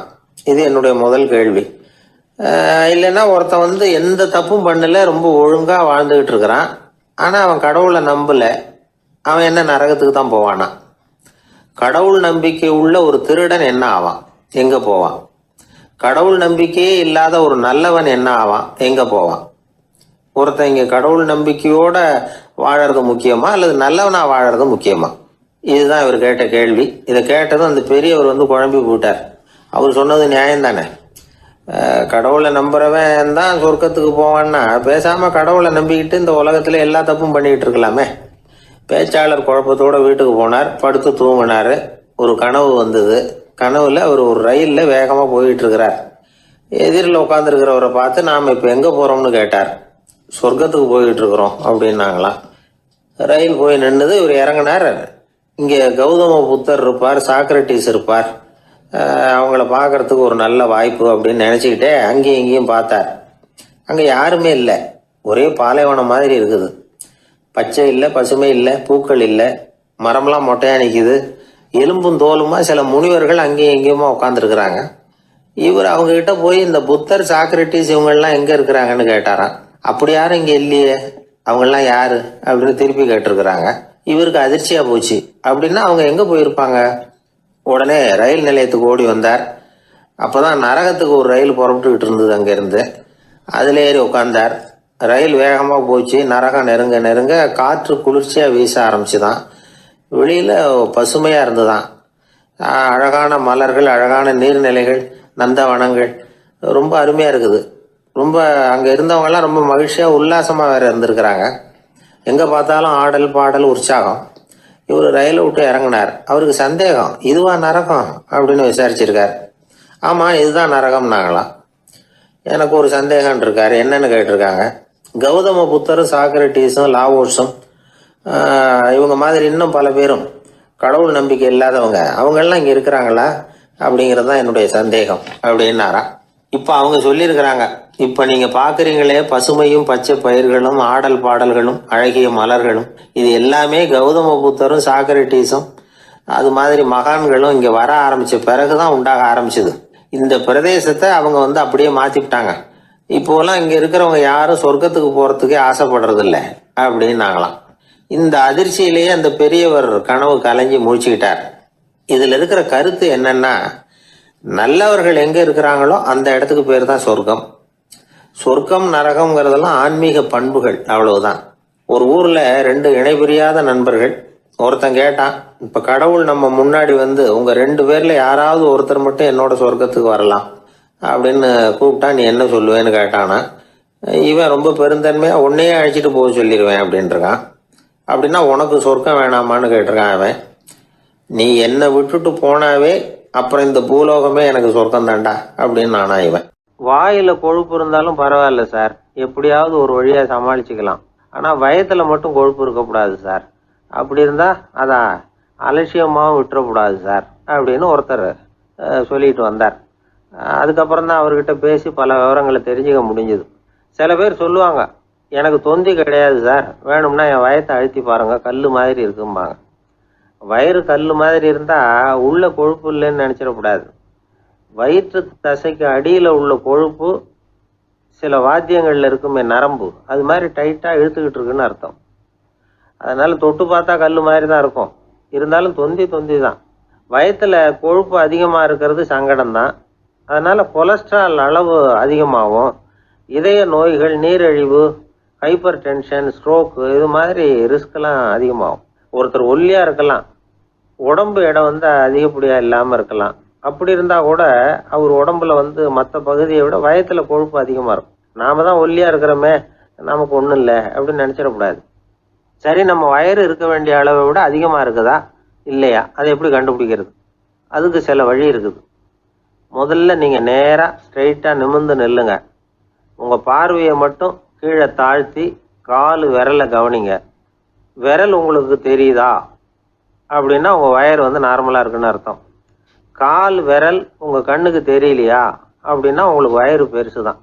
இது என்னுடைய முதல் கேள்வி. இல்லைன்னா ஒருத்தன் எந்த தப்பும் பண்ணல, ரொம்ப ஒழுங்காக வாழ்ந்துக்கிட்டு இருக்கிறான், ஆனால் அவன் கடவுளை நம்பலை, அவன் என்ன நரகத்துக்கு தான் போவானா? கடவுள் நம்பிக்கை உள்ள ஒரு திருடன் என்ன ஆவான், எங்கே போவான்? கடவுள் நம்பிக்கையே இல்லாத ஒரு நல்லவன் என்ன ஆவான், எங்கே போவான்? ஒருத்தன் இங்கே கடவுள் நம்பிக்கையோட வாழறது முக்கியமா அல்லது நல்லவனா வாழறது முக்கியமா? இதுதான் இவர் கேட்ட கேள்வி. இதை கேட்டதும் அந்த பெரியவர் குழம்பி போட்டார். அவர் சொன்னது நியாயம் தானே. கடவுளை நம்புறவன் தான் சொர்க்கத்துக்கு போவான்னா பேசாமல் கடவுளை நம்பிக்கிட்டு இந்த உலகத்தில் எல்லா தப்பும் பண்ணிக்கிட்டு இருக்கலாமே. பேச்சாளர் குழப்பத்தோட வீட்டுக்கு போனார். படுத்து தூங்கினார். ஒரு கனவு வந்தது. கனவுல அவர் ஒரு ரயிலில் வேகமாக போயிட்டு இருக்கிறார். எதிரில் உட்காந்துருக்கிறவரை பார்த்து நாம் இப்போ எங்கே போகிறோம்னு கேட்டார். சொர்க்கத்துக்கு போயிட்டு இருக்கிறோம் அப்படின்னாங்களாம். ரயில் போய் நின்றுது. இவர் இறங்கினார். இங்கே கௌதம புத்தர் இருப்பார், சாக்ரட்டிஸ் இருப்பார், அவங்கள பார்க்கறதுக்கு ஒரு நல்ல வாய்ப்பு அப்படின்னு நினச்சிக்கிட்டே அங்கேயும் இங்கேயும் பார்த்தார். அங்கே யாருமே இல்லை. ஒரே பாலைவனம் மாதிரி இருக்குது. பச்சை இல்லை, பசுமை இல்லை, பூக்கள் இல்லை, மரம்லாம் மொட்டையாக நிற்கிது. எலும்பும் தோலுமா சில முனிவர்கள் அங்கேயும் எங்கேயுமா உட்காந்துருக்குறாங்க. இவர் அவங்ககிட்ட போய் இந்த புத்தர், சாக்ரட்டிஸ் இவங்கெல்லாம் எங்கே இருக்கிறாங்கன்னு கேட்டாராம். அப்படி யாரும் இங்கே இல்லையே, அவங்கெல்லாம் யாரு அப்படின்னு திருப்பி கேட்டிருக்கிறாங்க. இவருக்கு அதிர்ச்சியாக போச்சு. அப்படின்னா அவங்க எங்கே போயிருப்பாங்க? உடனே ரயில் நிலையத்துக்கு ஓடி வந்தார். அப்போதான் நரகத்துக்கு ஒரு ரயில் புறப்பட்டுக்கிட்டு இருந்தது அங்கேருந்து. அதில் ஏறி உட்காந்தார். ரயில் வேகமாக போச்சு. நரகம் நெருங்க நெருங்க காற்று குளிர்ச்சியாக வீச ஆரம்பிச்சுதான். வெளியில் பசுமையாக இருந்துதான். அழகான மலர்கள், அழகான நீர்நிலைகள், நந்தவனங்கள், ரொம்ப அருமையாக இருக்குது. ரொம்ப அங்கே இருந்தவங்கெல்லாம் ரொம்ப மகிழ்ச்சியாக உல்லாசமாக வேறு இருந்திருக்கிறாங்க. எங்கே பார்த்தாலும் ஆடல் பாடல் உற்சாகம். இவர் ரயிலை விட்டு இறங்கினார். அவருக்கு சந்தேகம், இதுவா நரகம் அப்படின்னு விசாரிச்சிருக்கார். ஆமாம், இதுதான் நரகம்னாங்களாம். எனக்கு ஒரு சந்தேகம் இருக்கார். என்னன்னு கேட்டிருக்காங்க. கௌதம புத்தரும் சாக்ரட்டிஸும் லாவோஸும் இவங்க மாதிரி இன்னும் பல பேரும் கடவுள் நம்பிக்கை இல்லாதவங்க அவங்கெல்லாம் இங்கே இருக்கிறாங்களா அப்படிங்கிறது தான் என்னுடைய சந்தேகம் அப்படின்னாராம். இப்போ அவங்க சொல்லியிருக்கிறாங்க, இப்போ நீங்கள் பார்க்குறீங்களே பசுமையும் பச்சை பயிர்களும் ஆடல் பாடல்களும் அழகிய மலர்களும், இது எல்லாமே கௌதம புத்தரும் சாக்ரட்டிஸும் அது மாதிரி மகான்களும் இங்கே வர ஆரம்பித்த பிறகு தான் உண்டாக ஆரம்பிச்சது. இந்த பிரதேசத்தை அவங்க அப்படியே மாற்றிவிட்டாங்க. இப்போலாம் இங்கே இருக்கிறவங்க யாரும் சொர்க்கத்துக்கு போகிறதுக்கே ஆசைப்படுறதில்ல அப்படின்னாங்களாம். இந்த அதிர்ச்சியிலேயே அந்த பெரியவர் கனவு கலைஞ்சி முழிச்சுக்கிட்டார். இதில் இருக்கிற கருத்து என்னன்னா, நல்லவர்கள் எங்கே இருக்கிறாங்களோ அந்த இடத்துக்கு பேர் தான் சொர்க்கம். சொர்க்கம் நரகம்ங்கிறதெல்லாம் ஆன்மீக பண்புகள், அவ்வளவுதான். ஒரு ஊரில் 2 இணைபிரியாத நண்பர்கள். ஒருத்தன் கேட்டான், இப்போ கடவுள் நம்ம முன்னாடி உங்கள் 2 பேரில் யாராவது ஒருத்தர் மட்டும் என்னோட சொர்க்கத்துக்கு வரலாம் அப்படின்னு கூப்பிட்டா நீ என்ன சொல்லுவேன்னு கேட்டானா. இவன் ரொம்ப பெருந்தன்மையாக உன்னையே அழைச்சிட்டு போக சொல்லிடுவேன் அப்படின்ட்டுருக்கான். அப்படின்னா உனக்கு சொர்க்கம் வேணாமான்னு கேட்டிருக்கான் அவன். நீ என்னை விட்டுட்டு போனாவே அப்புறம் இந்த பூலோகமே எனக்கு சொர்க்கம் தாண்டா அப்படின்னு நானா இவன். வாயில் கொழுப்பு இருந்தாலும் பரவாயில்ல சார், எப்படியாவது ஒரு வழியாக சமாளிச்சுக்கலாம். ஆனால் வயத்தில் மட்டும் கொழுப்பு இருக்கக்கூடாது சார். அப்படி இருந்தால் அதான் அலட்சியமாகவும் விட்டுறக்கூடாது சார் அப்படின்னு ஒருத்தர் சொல்லிட்டு வந்தார். அதுக்கப்புறம் தான் அவர்கிட்ட பேசி பல விவரங்களை தெரிஞ்சுக்க முடிஞ்சுது. சில பேர் சொல்லுவாங்க, எனக்கு தொந்தி கிடையாது சார், வேணும்னா என் வயத்தை அழுத்தி பாருங்க, கல் மாதிரி இருக்கும்பாங்க. வயிறு கல் மாதிரி இருந்தால் உள்ள கொழுப்பு இல்லைன்னு நினச்சிடக்கூடாது. வயிற்று தசைக்கு அடியில் உள்ள கொழுப்பு சில வாத்தியங்களில் இருக்குமே நரம்பு, அது மாதிரி டைட்டாக இழுத்துக்கிட்டு இருக்குன்னு அர்த்தம். அதனால் தொட்டு பார்த்தா கல் மாதிரி தான் இருக்கும், இருந்தாலும் தொந்தி தான். வயிற்றில் கொழுப்பு அதிகமாக இருக்கிறது சங்கடம்தான். அதனால் கொலஸ்ட்ரால் அளவு அதிகமாகும். இதய நோய்கள், நீரிழிவு, ஹைப்பர் டென்ஷன், ஸ்ட்ரோக்கு, இது மாதிரி ரிஸ்கெல்லாம் அதிகமாகும். ஒருத்தர் ஒல்லியாக இருக்கலாம், உடம்பு இடம் அதிகப்படியாக இல்லாமல் இருக்கலாம். அப்படி இருந்தால் கூட அவர் உடம்புல மற்ற பகுதியை விட வயத்தில் கொழுப்பு அதிகமாக இருக்கும். நாம தான் ஒல்லியாக இருக்கிறோமே, நமக்கு ஒன்றும் இல்லை அப்படின்னு நினச்சிடக்கூடாது. சரி, நம்ம வயிறு இருக்க வேண்டிய அளவை விட அதிகமாக இருக்குதா இல்லையா, அதை எப்படி கண்டுபிடிக்கிறது? அதுக்கு சில வழி இருக்குது. முதல்ல நீங்கள் நேராக ஸ்ட்ரெயிட்டாக நிமிர்ந்து நில்லுங்க. உங்கள் பார்வையை மட்டும் கீழே தாழ்த்தி கால் விரலை கவனிங்க. விரல் உங்களுக்கு தெரியுதா அப்படின்னா உங்கள் வயர் நார்மலாக இருக்குன்னு அர்த்தம். கால் விரல் உங்கள் கண்ணுக்கு தெரியலையா அப்படின்னா உங்களுக்கு வயிறு பெருசு தான்.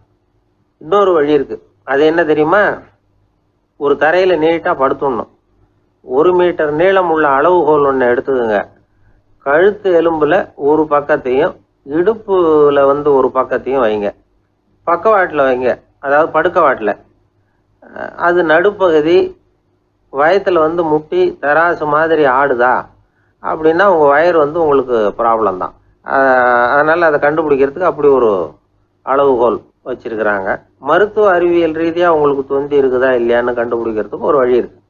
இன்னொரு வழி இருக்குது. அது என்ன தெரியுமா? ஒரு தரையில் நீட்டாக படுத்துடணும். 1 மீட்டர் நீளம் உள்ள அளவுகோல் ஒன்று எடுத்துக்கோங்க. கழுத்து எலும்பில் ஒரு பக்கத்தையும் இடுப்பில் ஒரு பக்கத்தையும் வைங்க. பக்கவாட்டில் வைங்க, அதாவது படுக்கவாட்டில். அது நடுப்பகுதி வயத்தில் முட்டி தராசு மாதிரி ஆடுதா அப்படின்னா உங்கள் வயர் உங்களுக்கு ப்ராப்ளம் தான். அதனால் அதை கண்டுபிடிக்கிறதுக்கு அப்படி ஒரு அளவுகோல் வச்சிருக்கிறாங்க. மருத்துவ அறிவியல் ரீதியாக உங்களுக்கு தொந்தி இருக்குதா இல்லையான்னு கண்டுபிடிக்கிறதுக்கு ஒரு வழி இருக்குது.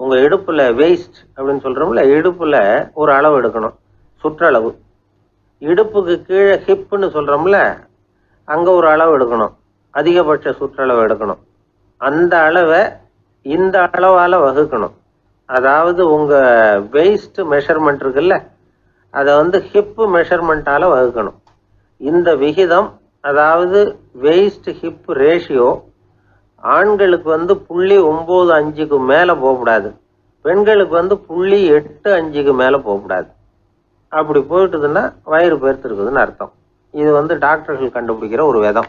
உங்கள் இடுப்பில் வெயிஸ்ட் அப்படின்னு சொல்கிறோம்ல, இடுப்பில் ஒரு அளவு எடுக்கணும், சுற்றளவு. இடுப்புக்கு கீழே ஹிப்புன்னு சொல்கிறோம்ல, அங்கே ஒரு அளவு எடுக்கணும், அதிகபட்ச சுற்றளவு எடுக்கணும். அந்த அளவை இந்த அளவால் வகுக்கணும். அதாவது உங்கள் வெயிஸ்ட் மெஷர்மெண்ட் இருக்குல்ல, அதை ஹிப்பு மெஷர்மெண்ட்டால் வகுக்கணும். இந்த விகிதம், அதாவது வெயிஸ்ட் ஹிப் ரேஷியோ, ஆண்களுக்கு 0.95க்கு மேலே போகக்கூடாது, பெண்களுக்கு 0.85க்கு மேலே போகக்கூடாது. அப்படி போயிட்டுதுன்னா வயிறு பெருத்துருக்குதுன்னு அர்த்தம். இது டாக்டர்கள் கண்டுபிடிக்கிற ஒரு விதம்.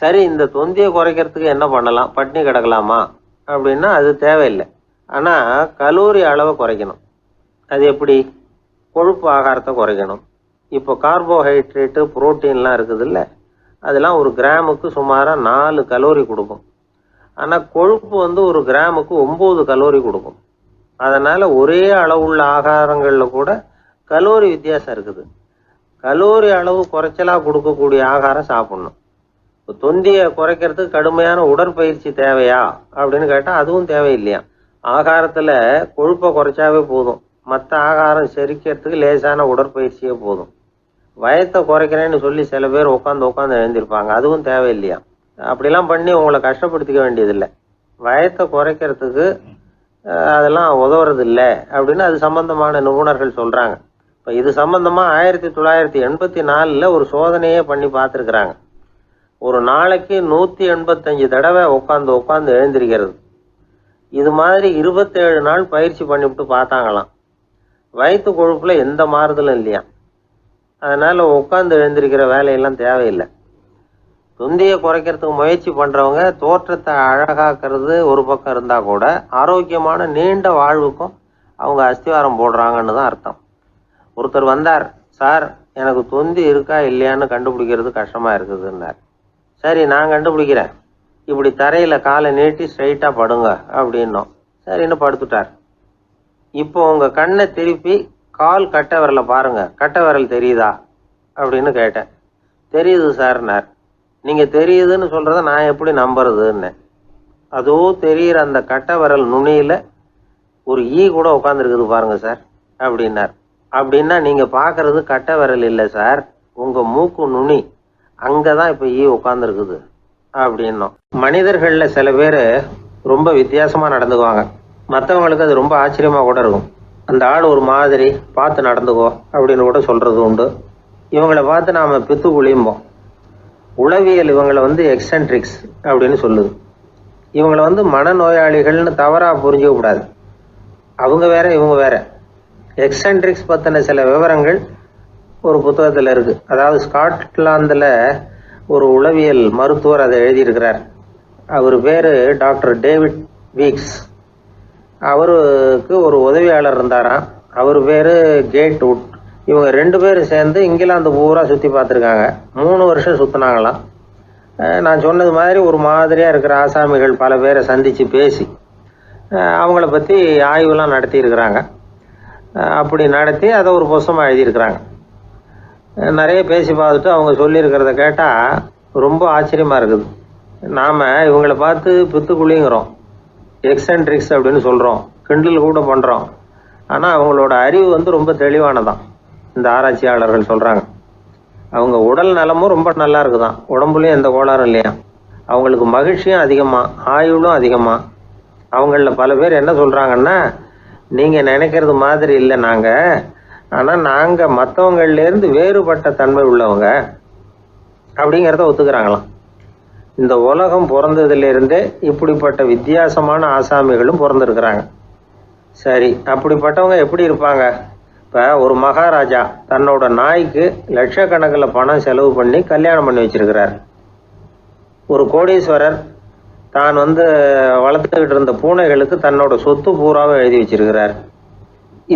சரி, இந்த தொந்தியை குறைக்கிறதுக்கு என்ன பண்ணலாம்? பட்னி கிடக்கலாமா அப்படின்னா அது தேவையில்லை. ஆனால் கலோரி அளவை குறைக்கணும். அது எப்படி? கொழுப்பு ஆகாரத்தை குறைக்கணும். இப்போ கார்போஹைட்ரேட்டு, புரோட்டீன்லாம் இருக்குது இல்லை, அதெல்லாம் ஒரு கிராமுக்கு சுமாராக 4 கலோரி கொடுக்கும். ஆனால் கொழுப்பு ஒரு கிராமுக்கு 9 கலோரி கொடுக்கும். அதனால் ஒரே அளவுள்ள ஆகாரங்களில் கூட கலோரி வித்தியாசம் இருக்குது. கலோரி அளவு குறைச்சலாக கொடுக்கக்கூடிய ஆகாரம் சாப்பிட்ணும். இப்போ தொந்தியை குறைக்கிறதுக்கு கடுமையான உடற்பயிற்சி தேவையா அப்படின்னு கேட்டால் அதுவும் தேவையில்லையா. ஆகாரத்தில் கொழுப்பை குறைச்சாவே போதும், மற்ற ஆகாரம் செரிக்கிறதுக்கு லேசான உடற்பயிற்சியே போதும். வயத்தை குறைக்கிறேன்னு சொல்லி சில பேர் உட்காந்து எழுந்திருப்பாங்க, அதுவும் தேவையில்லையா. அப்படிலாம் பண்ணி உங்களை கஷ்டப்படுத்திக்க வேண்டியதில்லை. வயத்தை குறைக்கிறதுக்கு அதெல்லாம் உதவுறது இல்லை அப்படின்னு அது சம்பந்தமான நிபுணர்கள் சொல்கிறாங்க. இப்போ இது சம்பந்தமாக 1984 ஒரு சோதனையே பண்ணி பார்த்துருக்குறாங்க. ஒரு நாளைக்கு 185 தடவை உட்காந்து எழுந்திருக்கிறது. இது மாதிரி 27 நாள் பயிற்சி பண்ணிவிட்டு பார்த்தாங்களாம். வயிற்று கொழுப்பில் எந்த மாறுதலும் இல்லையா. அதனால் உட்காந்து எழுந்திருக்கிற வேலையெல்லாம் தேவையில்லை. தொந்தியை குறைக்கிறதுக்கு முயற்சி பண்ணுறவங்க தோற்றத்தை அழகாக்கிறது ஒரு பக்கம் இருந்தால் கூட ஆரோக்கியமான நீண்ட வாழ்வுக்கும் அவங்க அஸ்திவாரம் போடுறாங்கன்னு தான் அர்த்தம். ஒருத்தர் வந்தார், சார் எனக்கு தொந்தி இருக்கா இல்லையான்னு கண்டுபிடிக்கிறது கஷ்டமாக இருக்குதுன்னார். சரி நான் கண்டுபிடிக்கிறேன், இப்படி தரையில் காலை நீட்டி ஸ்ட்ரைட்டாக படுங்க அப்படின்னோம். சரின்னு படுத்துட்டார். இப்போ உங்கள் கண்ணை திருப்பி கால் கட்டை விரலை பாருங்க, கட்டை விரல் தெரியுதா அப்படின்னு கேட்டேன். தெரியுது சார்னார். நீங்கள் தெரியுதுன்னு சொல்கிறத நான் எப்படி நம்புறதுன்னு. அதோ தெரிகிற அந்த கட்டை விரல் நுனியில் ஒரு ஈ கூட உட்காந்துருக்குது பாருங்க சார் அப்படின்னார். அப்படின்னா நீங்கள் பார்க்குறது கட்டை விரல் இல்லை சார், உங்கள் மூக்கு நுனி, அங்கே தான் இப்போ ஈ உட்காந்துருக்குது அப்படின்னோம். மனிதர்களில் சில பேர் ரொம்ப வித்தியாசமாக நடந்துக்குவாங்க. மற்றவங்களுக்கு அது ரொம்ப ஆச்சரியமாக கூட இருக்கும். அந்த ஆள் ஒரு மாதிரி பார்த்து நடந்துக்கோ அப்படின்னு கூட சொல்கிறது உண்டு. இவங்களை பார்த்து நாம் பித்து குளியும்போம். உளவியல் இவங்களை எக்ஸென்ட்ரிக்ஸ் அப்படின்னு சொல்லுது. இவங்களை மனநோயாளிகள்னு தவறாக புரிஞ்சிக்க கூடாது. அவங்க வேற இவங்க வேற. எக்ஸென்ட்ரிக்ஸ் பற்றின சில விவரங்கள் ஒரு புத்தகத்தில் இருக்குது. அதாவது ஸ்காட்லாந்தில் ஒரு உளவியல் மருத்துவர் அதை எழுதியிருக்கிறார். அவர் பேர் டாக்டர் டேவிட் வீக்ஸ். அவருக்கு ஒரு உதவியாளர் இருந்தாராம், அவர் பேர் கேட் வுட். இவங்க 2 பேரும் சேர்ந்து இங்கிலாந்து பூரா சுற்றி பார்த்துருக்காங்க. 3 வருஷம் சுற்றினாங்களாம். நான் சொன்னது மாதிரி ஒரு மாதிரியாக இருக்கிற ஆசாமிகள் பல பேரை சந்தித்து பேசி அவங்கள பற்றி ஆய்வுலாம் நடத்தியிருக்கிறாங்க. அப்படி நடத்தி அதை ஒரு புஸ்தகமாக எழுதியிருக்கிறாங்க. நிறைய பேசி பார்த்துட்டு அவங்க சொல்லியிருக்கிறத கேட்டால் ரொம்ப ஆச்சரியமாக இருக்குது. நாம் இவங்களை பார்த்து பித்துக்குழிங்கிறோம், எக்ஸென்ட்ரிக்ஸ் அப்படின்னு சொல்கிறோம், கிண்டல் கூட பண்ணுறோம். ஆனால் அவங்களோட அறிவு ரொம்ப தெளிவானதான். இந்த ஆராய்ச்சியாளர்கள் சொல்கிறாங்க. அவங்க உடல் நலமும் ரொம்ப நல்லா இருக்குதான், உடம்புலையும் எந்த கோளாறும் இல்லையா. அவங்களுக்கு மகிழ்ச்சியும் அதிகமாக, ஆயுளும் அதிகமாக. அவங்களில் பல பேர் என்ன சொல்கிறாங்கன்னா, நீங்கள் நினைக்கிறது மாதிரி இல்லை நாங்கள், ஆனால் நாங்கள் மற்றவங்கள்லேருந்து வேறுபட்ட தன்மை உள்ளவங்க அப்படிங்கிறத ஒத்துக்கிறாங்களாம். இந்த உலகம் பிறந்ததுலேருந்தே இப்படிப்பட்ட வித்தியாசமான ஆசாமிகளும் பிறந்திருக்கிறாங்க. சரி, அப்படிப்பட்டவங்க எப்படி இருப்பாங்க? இப்போ ஒரு மகாராஜா தன்னோட நாய்க்கு லட்சக்கணக்கில் பணம் செலவு பண்ணி கல்யாணம் பண்ணி வச்சிருக்கிறார். ஒரு கோடீஸ்வரர் தான் வளர்த்துக்கிட்டு இருந்த பூனைகளுக்கு தன்னோட சொத்து பூராவை எழுதி வச்சிருக்கிறார்.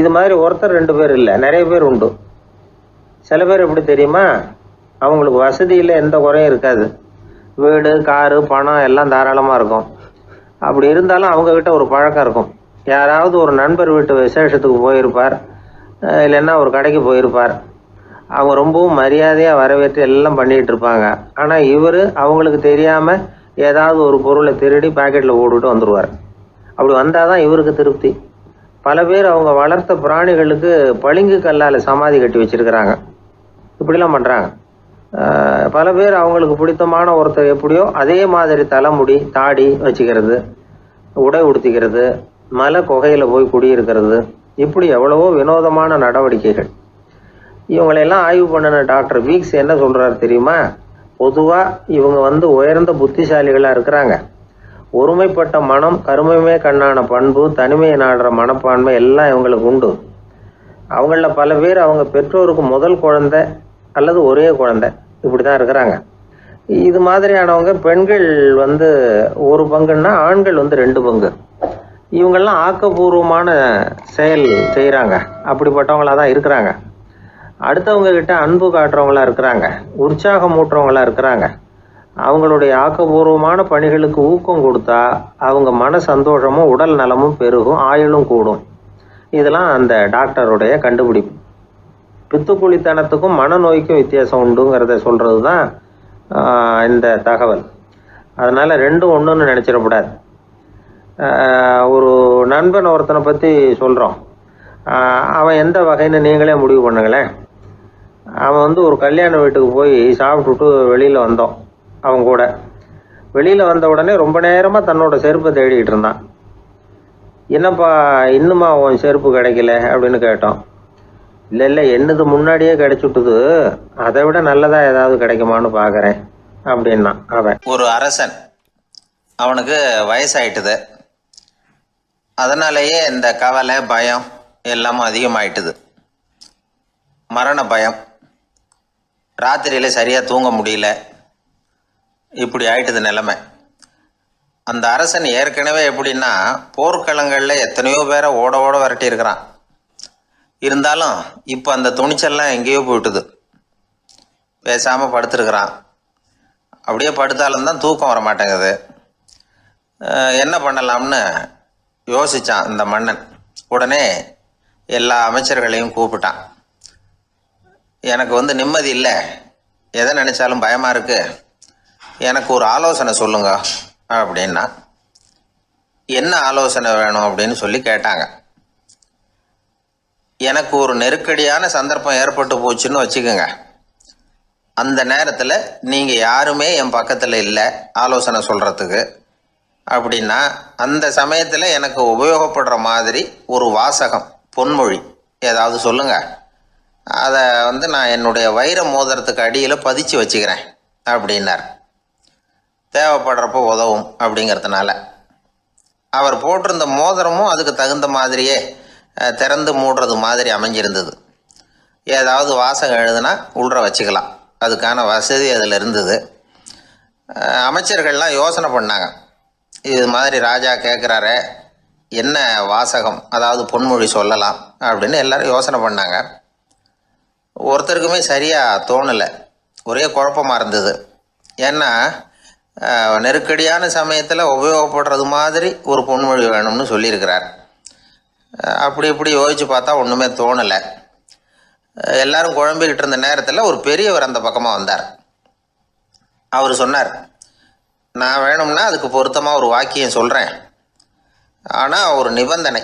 இது மாதிரி ஒருத்தர் 2 பேர் இல்லை, நிறைய பேர் உண்டு. சில பேர் எப்படி தெரியுமா, அவங்களுக்கு வசதியில் எந்த குறையும் இருக்காது. வீடு, காரு, பணம் எல்லாம் தாராளமாக இருக்கும். அப்படி இருந்தாலும் அவங்கக்கிட்ட ஒரு பழக்கம் இருக்கும். யாராவது ஒரு நண்பர் வீட்டு விசேஷத்துக்கு போயிருப்பார், இல்லைன்னா ஒரு கடைக்கு போயிருப்பார். அவங்க ரொம்பவும் மரியாதையாக வரவேற்று எல்லாம் பண்ணிகிட்டு இருப்பாங்க. ஆனால் இவர் அவங்களுக்கு தெரியாமல் ஏதாவது ஒரு பொருளை திருடி பாக்கெட்டில் போட்டுட்டு வந்துடுவார். அப்படி வந்தால் தான் இவருக்கு திருப்தி. பல பேர் அவங்க வளர்த்த பிராணிகளுக்கு பளிங்கு கல்லால் சமாதி கட்டி வச்சிருக்கிறாங்க. இப்படிலாம் பண்ணுறாங்க. பல பேர் அவங்களுக்கு பிடித்தமான ஒருத்தர் எப்படியோ அதே மாதிரி தலைமுடி, தாடி வச்சுக்கிறது, உடை உடுத்திக்கிறது, மலை குகையில் போய் குடியிருக்கிறது, இப்படி எவ்வளவோ வினோதமான நடவடிக்கைகள். இவங்களையெல்லாம் ஆய்வு பண்ணின டாக்டர் வீக்ஸ் என்ன சொல்கிறார் தெரியுமா? பொதுவாக இவங்க உயர்ந்த புத்திசாலிகளாக இருக்கிறாங்க. ஒருமைப்பட்ட மனம், கருமையுமே கண்ணான பண்பு, தனிமையை நாடுற மனப்பான்மை எல்லாம் இவங்களுக்கு உண்டு. அவங்களில் பல பேர் அவங்க பெற்றோருக்கு முதல் குழந்தை அல்லது ஒரே குழந்தை, இப்படி தான் இருக்கிறாங்க. இது மாதிரியானவங்க பெண்கள் 1 பங்குன்னா ஆண்கள் 2 பங்கு. இவங்கெல்லாம் ஆக்கப்பூர்வமான செயல் செய்கிறாங்க. அப்படிப்பட்டவங்களாக தான் இருக்கிறாங்க. அடுத்தவங்க கிட்ட அன்பு காட்டுறவங்களா இருக்கிறாங்க, உற்சாகம் ஊட்டுறவங்களா இருக்கிறாங்க. அவங்களுடைய ஆக்கப்பூர்வமான பணிகளுக்கு ஊக்கம் கொடுத்தா அவங்க மன சந்தோஷமும் உடல் நலமும் பெருகும், ஆயுளும் கூடும். இதெல்லாம் அந்த டாக்டருடைய கண்டுபிடிப்பு. பித்துக்குழித்தனத்துக்கும் மனநோய்க்கும் வித்தியாசம் உண்டுங்கிறத சொல்கிறது தான் இந்த தகவல். அதனால் 2ம் ஒன்றுன்னு நினச்சிடக்கூடாது. ஒரு நண்பன் ஒருத்தனை பற்றி சொல்கிறோம். அவன் எந்த வகைன்னு நீங்களே முடிவு பண்ணுங்களேன். அவன் ஒரு கல்யாண வீட்டுக்கு போய் சாப்பிட்டுட்டு வெளியில் வந்தோம். அவங்க கூட வெளியில் வந்த உடனே ரொம்ப நேரமாக தன்னோட செருப்பை தேடிக்கிட்டு இருந்தான். என்னப்பா இன்னுமா உன் செருப்பு கிடைக்கல அப்படின்னு கேட்டோம். இல்லை என்னது முன்னாடியே கிடைச்சுட்டுது, அதை விட நல்லதாக ஏதாவது கிடைக்குமான்னு பார்க்குறேன் அப்படின்னா அவன். ஒரு அரசன், அவனுக்கு வயசாயிட்டுது. அதனாலேயே இந்த கவலை, பயம் எல்லாமும் அதிகமாயிட்டுது. மரண பயம், ராத்திரியில் சரியாக தூங்க முடியல, இப்படி ஆயிட்டுது நிலைமை. அந்த அரசன் ஏற்கனவே எப்படின்னா போர்க்களங்களில் எத்தனையோ பேரை ஓட ஓட விரட்டி இருக்கிறான். இருந்தாலும் இப்போ அந்த துணிச்சல்லாம் எங்கேயோ போயிட்டுது. பேசாமல் படுத்துருக்கிறான். அப்படியே படுத்தாலும் தான் தூக்கம் வர மாட்டேங்குது. என்ன பண்ணலாம்னு யோசித்தான் இந்த மன்னன். உடனே எல்லா அமைச்சர்களையும் கூப்பிட்டான். எனக்கு நிம்மதி இல்லை, எதை நினச்சாலும் பயமாக இருக்கு, எனக்கு ஒரு ஆலோசனை சொல்லுங்க அப்படின்னா. என்ன ஆலோசனை வேணும் அப்படின்னு சொல்லி கேட்டாங்க. எனக்கு ஒரு நெருக்கடியான சந்தர்ப்பம் ஏற்பட்டு போச்சுன்னு வச்சுக்கோங்க. அந்த நேரத்தில் நீங்கள் யாருமே என் பக்கத்தில் இல்லை ஆலோசனை சொல்கிறதுக்கு அப்படின்னா, அந்த சமயத்தில் எனக்கு உபயோகப்படுற மாதிரி ஒரு வாசகம், பொன்மொழி ஏதாவது சொல்லுங்கள். அதை நான் என்னுடைய வைர மோதிரத்துக்கு அடியில் பதிச்சு வச்சுக்கிறேன் அப்படின்னார். தேவைப்படுறப்போ உதவும் அப்படிங்கிறதுனால. அவர் போட்டிருந்த மோதிரமும் அதுக்கு தகுந்த மாதிரியே திறந்து மூடுறது மாதிரி அமைஞ்சிருந்தது. ஏதாவது வாசகம் எழுதுனா உள்ற வச்சுக்கலாம், அதுக்கான வசதி அதில் இருந்தது. அமைச்சர்கள்லாம் யோசனை பண்ணாங்க. இது மாதிரி ராஜா கேட்குறாரே, என்ன வாசகம், அதாவது பொன்மொழி சொல்லலாம் அப்படின்னு எல்லாரும் யோசனை பண்ணாங்க. ஒருத்தருக்குமே சரியாக தோணலை, ஒரே குழப்பமாக இருந்தது. ஏன்னா நெருக்கடியான சமயத்தில் உபயோகப்படுறது மாதிரி ஒரு பொன்மொழி வேணும்னு சொல்லியிருக்கிறார். அப்படி இப்படி யோசித்து பார்த்தா ஒன்றுமே தோணலை. எல்லாரும் குழம்பிக்கிட்டு இருந்த நேரத்தில் ஒரு பெரியவர் அந்த பக்கமாக வந்தார். அவர் சொன்னார், நான் வேணும்னா அதுக்கு பொருத்தமாக ஒரு வாக்கியம் சொல்கிறேன், ஆனால் ஒரு நிபந்தனை.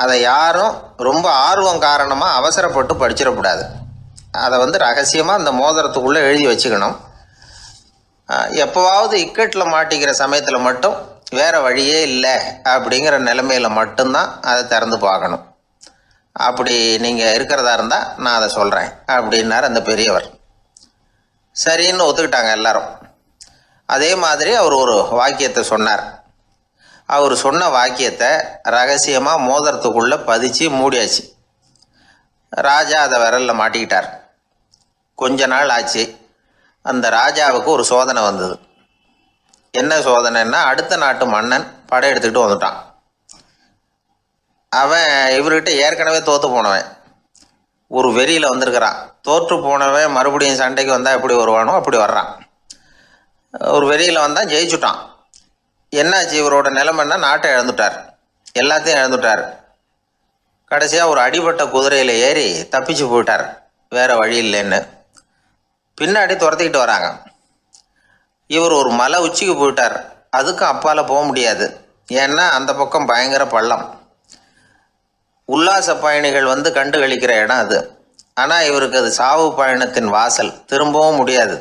அதை யாரும் ரொம்ப ஆர்வம் காரணமாக அவசரப்பட்டு படிச்சிடக்கூடாது. அதை ரகசியமாக அந்த மோதிரத்துக்குள்ளே எழுதி வச்சுக்கணும். எப்போவாவது இக்கட்டில் மாட்டிக்கிற சமயத்தில் மட்டும் வேறு வழியே இல்லை அப்படிங்கிற நிலைமையில் மட்டும்தான் அதை திறந்து பார்க்கணும். அப்படி நீங்கள் இருக்கிறதா இருந்தால் நான் அதை சொல்கிறேன் அப்படின்னார் அந்த பெரியவர். சரின்னு ஒத்துக்கிட்டாங்க எல்லாரும். அதே மாதிரி அவர் ஒரு வாக்கியத்தை சொன்னார். அவர் சொன்ன வாக்கியத்தை ரகசியமாக மோதிரத்துக்குள்ளே பதிச்சு மூடியாச்சு. ராஜா அதை விரலில் மாட்டிக்கிட்டார். கொஞ்ச நாள் ஆச்சு. அந்த ராஜாவுக்கு ஒரு சோதனை வந்தது. என்ன சோதனைன்னா, அடுத்த நாட்டு மன்னன் படையெடுத்துக்கிட்டு வந்துட்டான். அவன் இவர்கிட்ட ஏற்கனவே தோற்று போனவன், ஒரு வெறியில் வந்திருக்கிறான். தோற்று போனவன் மறுபடியும் சண்டைக்கு வந்தால் எப்படி வருவானோ அப்படி வர்றான். ஒரு வெறியில் வந்தால் ஜெயிச்சுட்டான். என்னாச்சு இவரோட நிலைமைன்னா, நாட்டை இழந்துட்டார், எல்லாத்தையும் இழந்துட்டார். கடைசியாக ஒரு அடிபட்ட குதிரையில் ஏறி தப்பிச்சு போயிட்டார், வேறு வழி இல்லைன்னு. பின்னாடி துரத்திக்கிட்டு வராங்க. இவர் ஒரு மலை உச்சிக்கு போயிட்டார். அதுக்கும் அப்பால் போக முடியாது, ஏன்னா அந்த பக்கம் பயங்கர பள்ளம். உல்லாச பயணிகள் கண்டு கழிக்கிற இடம் அது. ஆனால் இவருக்கு அது சாவு பயணத்தின் வாசல், திரும்பவும் முடியாது.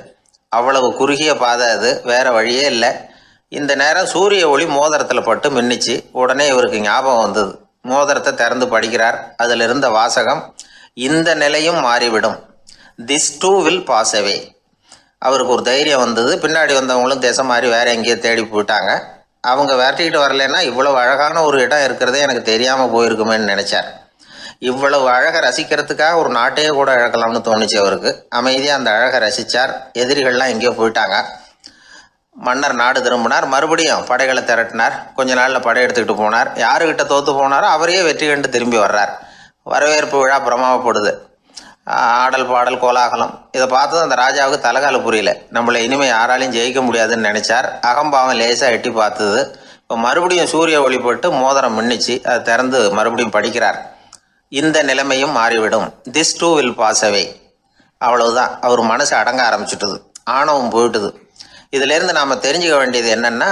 அவ்வளவு குறுகிய பாதை அது, வேறு வழியே இல்லை. இந்த நேரம் சூரிய ஒளி மோதிரத்தில் பட்டு மின்னிச்சு. உடனே இவருக்கு ஞாபகம் வந்தது. மோதிரத்தை திறந்து படிக்கிறார். அதில் இருந்த வாசகம், இந்த நிலையும் மாறிவிடும், this too will pass away. அவருக்கு ஒரு தைரியம் வந்தது. பின்னாடி வந்தவங்களும் திசை மாதிரி வேறு எங்கேயோ தேடி போயிட்டாங்க. அவங்க விரட்டிக்கிட்டு வரலன்னா இவ்வளவு அழகான ஒரு இடம் இருக்கிறதே எனக்கு தெரியாமல் போயிருக்குமேன்னு நினச்சார். இவ்வளவு அழகை ரசிக்கிறதுக்காக ஒரு நாட்டையே கூட இழக்கலாம்னு தோணுச்சு அவருக்கு. அமைதியாக அந்த அழகை ரசித்தார். எதிரிகள்லாம் எங்கேயோ போயிட்டாங்க. மன்னர் நாடு திரும்பினார். மறுபடியும் படைகளை திரட்டினார். கொஞ்ச நாளில் படை எடுத்துக்கிட்டு போனார். யாருக்கிட்ட தோற்று போனாரோ அவரையே வெற்றி கண்டு திரும்பி வர்றார். வரவேற்பு விழா பிரமாவப்படுது. ஆடல் பாடல் கோலாகலம். இதை பார்த்தது அந்த ராஜாவுக்கு தலைகால புரியல. நம்மளை இனிமேல் யாராலையும் ஜெயிக்க முடியாதுன்னு நினச்சார். அகம்பாவம் லேசாக எட்டி பார்த்தது. இப்போ மறுபடியும் சூரிய ஒளிப்பட்டு மோதிரம் மின்னிச்சு. அதை திறந்து மறுபடியும் படிக்கிறார். இந்த நிலைமையும் மாறிவிடும், this too will pass away. அவ்வளவுதான். அவர் மனசு அடங்க ஆரம்பிச்சுட்டுது, ஆணவம் போயிட்டுது. இதிலேருந்து நாம் தெரிஞ்சுக்க வேண்டியது என்னென்னா,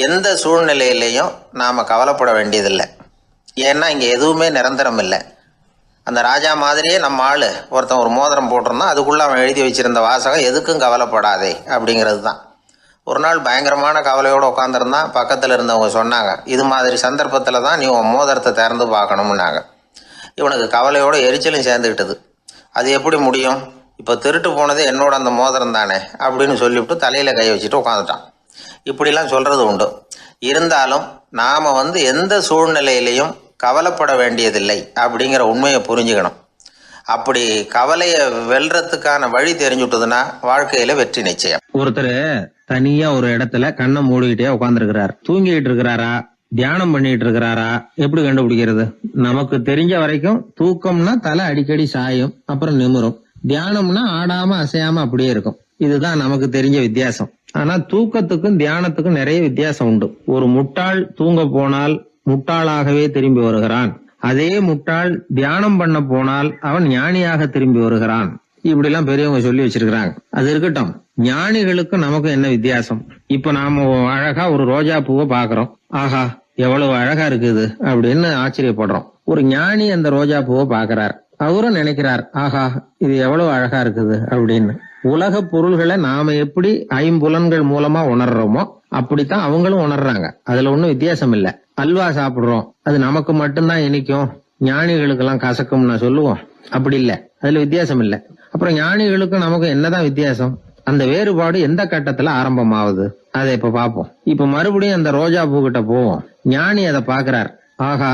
எந்த சூழ்நிலையிலையும் நாம் கவலைப்பட வேண்டியதில்லை. ஏன்னா இங்கே எதுவுமே நிரந்தரம் இல்லை. அந்த ராஜா மாதிரியே நம்ம ஆள் ஒருத்தன் ஒரு மோதிரம் போட்டிருந்தான், அதுக்குள்ளே அவன் எழுதி வச்சிருந்த வாசகம் எதுக்கும் கவலைப்படாதே அப்படிங்கிறது தான். ஒரு நாள் பயங்கரமான கவலையோடு உட்காந்துருந்தான். பக்கத்தில் இருந்தவங்க சொன்னாங்க, இது மாதிரி சந்தர்ப்பத்தில் தான் நீ உன் மோதிரத்தை திறந்து பார்க்கணும்னாங்க. இவனுக்கு கவலையோடு எரிச்சலும் சேர்ந்துக்கிட்டது. அது எப்படி முடியும், இப்போ திருட்டு போனது என்னோட அந்த மோதிரம் தானே அப்படின்னு சொல்லிவிட்டு தலையில் கை வச்சுட்டு உட்காந்துட்டான். இப்படிலாம் சொல்கிறது உண்டு. இருந்தாலும் நாம் எந்த சூழ்நிலையிலையும் கவலைப்பட வேண்டியதில்லை அப்படிங்கிற உண்மையை புரிஞ்சுக்கணும். அப்படி கவலையை வெல்றதுக்கான வழி தெரிஞ்சுட்டதுன்னா வாழ்க்கையில வெற்றி நிச்சயம். ஒருத்தர் தனியா ஒரு இடத்துல கண்ணை மூடிக்கிட்டே உட்கார்ந்துருக்கிறார். தூங்கிட்டு இருக்கிறாரா, தியானம் பண்ணிட்டு இருக்கிறாரா, எப்படி கண்டுபிடிக்கிறது? நமக்கு தெரிஞ்ச வரைக்கும் தூக்கம்னா தலை அடிக்கடி சாயும், அப்புறம் நிமிரும். தியானம்னா ஆடாம அசையாம அப்படியே இருக்கும். இதுதான் நமக்கு தெரிஞ்ச வித்தியாசம். ஆனா தூக்கத்துக்கும் தியானத்துக்கும் நிறைய வித்தியாசம் உண்டு. ஒரு முட்டாள் தூங்க போனால் முட்டாளாகவே திரும்பி வருகிறான். அதே முட்டாள் தியானம் பண்ண போனால் அவன் ஞானியாக திரும்பி வருகிறான். இப்படி எல்லாம் பெரியவங்க சொல்லி வச்சிருக்கிறாங்க. அது இருக்கட்டும், ஞானிகளுக்கு நமக்கு என்ன வித்தியாசம்? இப்ப நாம அழகா ஒரு ரோஜா பூவை பாக்குறோம். ஆஹா, எவ்வளவு அழகா இருக்குது அப்படின்னு ஆச்சரியப்படுறோம். ஒரு ஞானி அந்த ரோஜா பூவை பாக்குறார். அவரும் நினைக்கிறார், ஆஹா, இது எவ்வளவு அழகா இருக்குது அப்படின்னு. உலக பொருள்களை நாம எப்படி ஐம்புலன்கள் மூலமா உணர்றோமோ அப்படித்தான் அவங்களும் உணர்றாங்க. அதுல ஒண்ணும் வித்தியாசம் இல்ல. அல்வா சாப்பிடுறோம், அது நமக்கு மட்டும்தான் இனிக்கும், ஞானிகளுக்கு எல்லாம் கசக்கும்னு சொல்லுவோம். அப்படி இல்ல, அதுல வித்தியாசம் இல்ல. அப்புறம் ஞானிகளுக்கும் நமக்கும் என்னதான் வித்தியாசம்? அந்த வேறுபாடு எந்த கட்டத்துல ஆரம்பமாகுது அதை இப்ப பாப்போம். இப்ப மறுபடியும் அந்த ரோஜா பூ கிட்ட போவோம். ஞானி அதை பாக்குறார். ஆஹா,